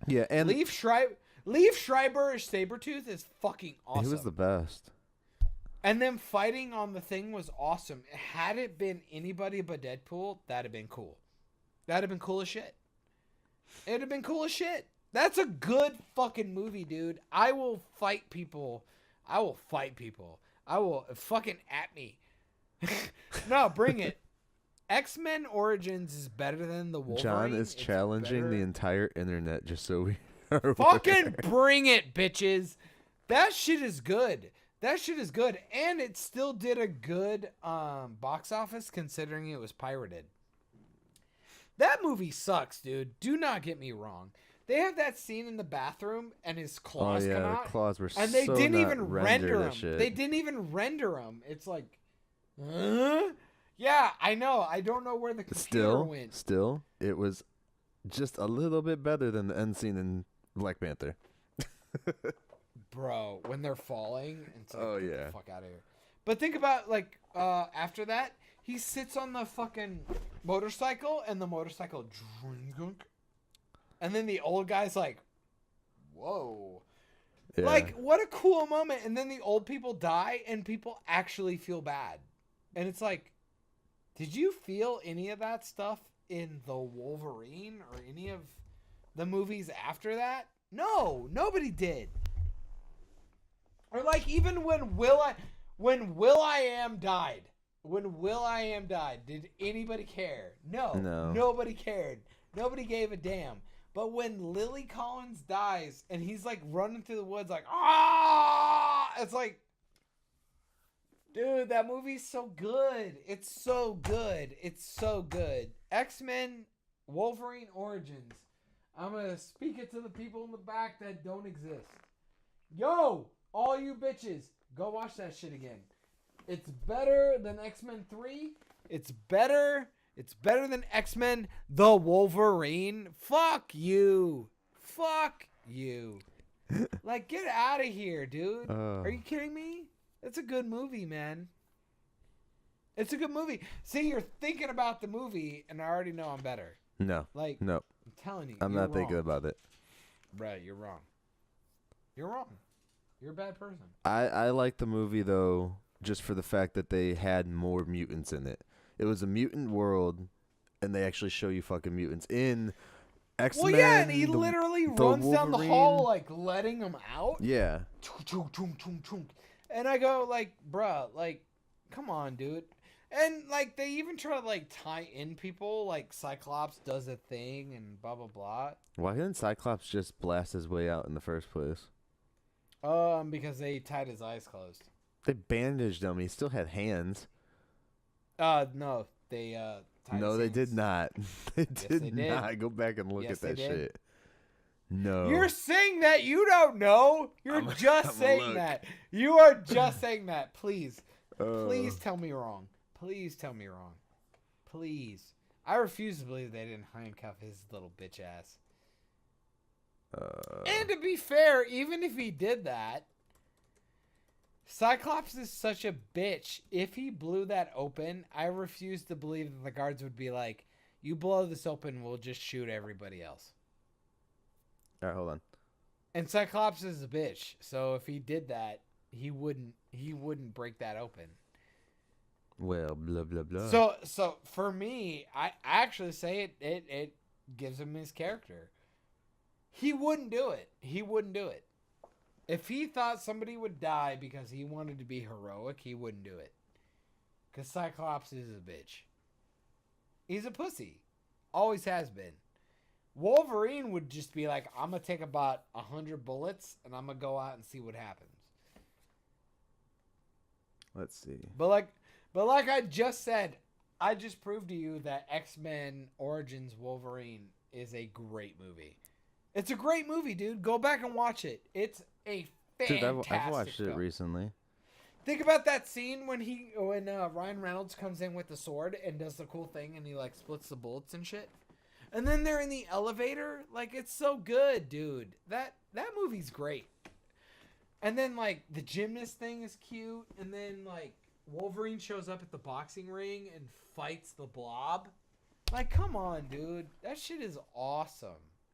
Yeah, and Leaf Schreiber as Sabretooth is fucking awesome. he was the best. And them fighting on the thing was awesome. Had it been anybody but Deadpool, that'd have been cool. That'd have been cool as shit. It'd have been cool as shit. That's a good fucking movie, dude. I will fight people. I will fucking at me. No, bring it. X-Men Origins is better than the Wolverine. John is challenging the entire internet just so we are fucking bring it, bitches. That shit is good. And it still did a good box office considering it was pirated. That movie sucks, dude. Do not get me wrong. They have that scene in the bathroom and his claws come out. The claws were and they so didn't not even render them. shit. They didn't even render them. It's like, huh? Yeah, I know. I don't know where the computer went. Still, it was just a little bit better than the end scene in Black Panther. Bro, when they're falling, it's like, oh get yeah, the fuck out of here. But think about after that, he sits on the fucking motorcycle, and the motorcycle, and then the old guy's like, "Whoa." yeah. Like, what a cool moment. And then the old people die, and people actually feel bad. And it's like, did you feel any of that stuff in the Wolverine or any of the movies after that? No, nobody did. Or like even when Will I Am died, did anybody care? No. Nobody cared. Nobody gave a damn. But when Lily Collins dies and he's like running through the woods like, ah, it's like, dude, that movie's so good. It's so good. X-Men Wolverine Origins. I'm going to speak it to the people in the back that don't exist. Yo, all you bitches, go watch that shit again. It's better than X-Men 3. It's better than X-Men the Wolverine. Fuck you. Like, get out of here, dude. Are you kidding me? It's a good movie, man. It's a good movie. See, you're thinking about the movie, and I already know I'm better. No. Like, no. I'm telling you. I'm not thinking about it. Right, you're wrong. You're a bad person. I like the movie, though, just for the fact that they had more mutants in it. It was a mutant world, and they actually show you fucking mutants in X-Men. Well, yeah, and he literally runs Wolverine. down the hall, like, letting them out. Yeah. And I go, like, bruh, like, come on, dude. And, like, they even try to, like, tie in people, like, Cyclops does a thing and blah, blah, blah. Why didn't Cyclops just blast his way out in the first place? Because they tied his eyes closed. They bandaged him. He still had hands. No, they, tied No, his they hands. did not. They did they not. did. Go back and look Yes, at that they did. shit. No. You're saying that you don't know. You're just saying that. You are just saying that. Please. Please tell me wrong. Please tell me wrong. Please. I refuse to believe they didn't handcuff his little bitch ass. And to be fair, even if he did that, Cyclops is such a bitch. If he blew that open, I refuse to believe that the guards would be like, you blow this open, we'll just shoot everybody else. All right, hold on. And Cyclops is a bitch, so if he did that, he wouldn't break that open. Well, blah blah blah. So for me, I actually say it gives him his character. He wouldn't do it. If he thought somebody would die because he wanted to be heroic, he wouldn't do it. Because Cyclops is a bitch. He's a pussy. Always has been. Wolverine would just be like, I'm going to take about 100 bullets and I'm going to go out and see what happens. Let's see. But like I just said, I just proved to you that X-Men Origins Wolverine is a great movie. It's a great movie, dude. Go back and watch it. It's a fantastic I've watched film. it recently. Think about that scene when Ryan Reynolds comes in with the sword and does the cool thing and he like splits the bullets and shit. And then they're in the elevator. Like, it's so good, dude. That movie's great. And then like the gymnast thing is cute. And then like Wolverine shows up at the boxing ring and fights the Blob. Like, come on, dude. That shit is awesome.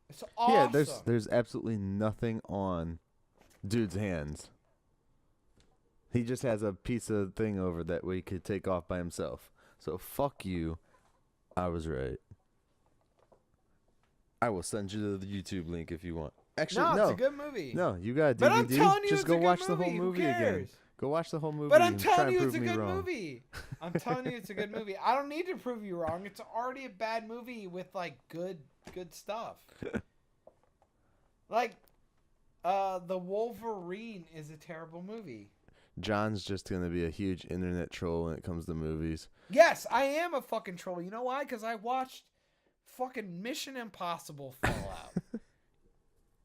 It's awesome. Yeah, there's absolutely nothing on dude's hands. He just has a piece of thing over that we could take off by himself. So fuck you. I was right. I will send you the YouTube link if you want. Actually, no. It's a good movie. No, you got a DVD. But I'm telling you, just it's go a good watch the movie. whole movie Who again. cares? Go watch the whole movie. But I'm and try telling and you, it's prove a me good wrong. movie. I'm telling you, it's a good movie. I don't need to prove you wrong. It's already a bad movie with like good stuff. Like, the Wolverine is a terrible movie. John's just gonna be a huge internet troll when it comes to movies. Yes, I am a fucking troll. You know why? Because I watched fucking Mission Impossible Fallout.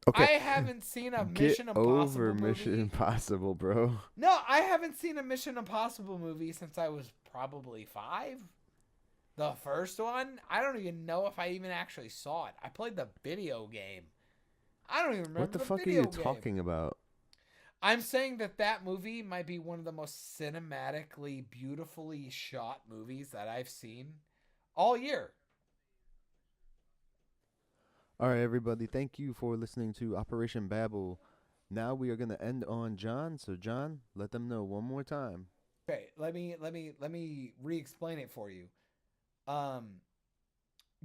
Okay. I haven't seen a Mission Impossible over movie. Mission Impossible, bro. No, I haven't seen a Mission Impossible movie since I was probably 5. The first one, I don't even know if I even actually saw it. I played the video game. I don't even remember What the fuck are video you game. talking about? I'm saying that movie might be one of the most cinematically, beautifully shot movies that I've seen all year. All right, everybody. Thank you for listening to Operation Babble. Now we are going to end on John. So, John, let them know one more time. Okay, let me re-explain it for you.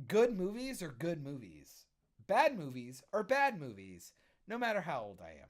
Good movies are good movies. Bad movies are bad movies, no matter how old I am.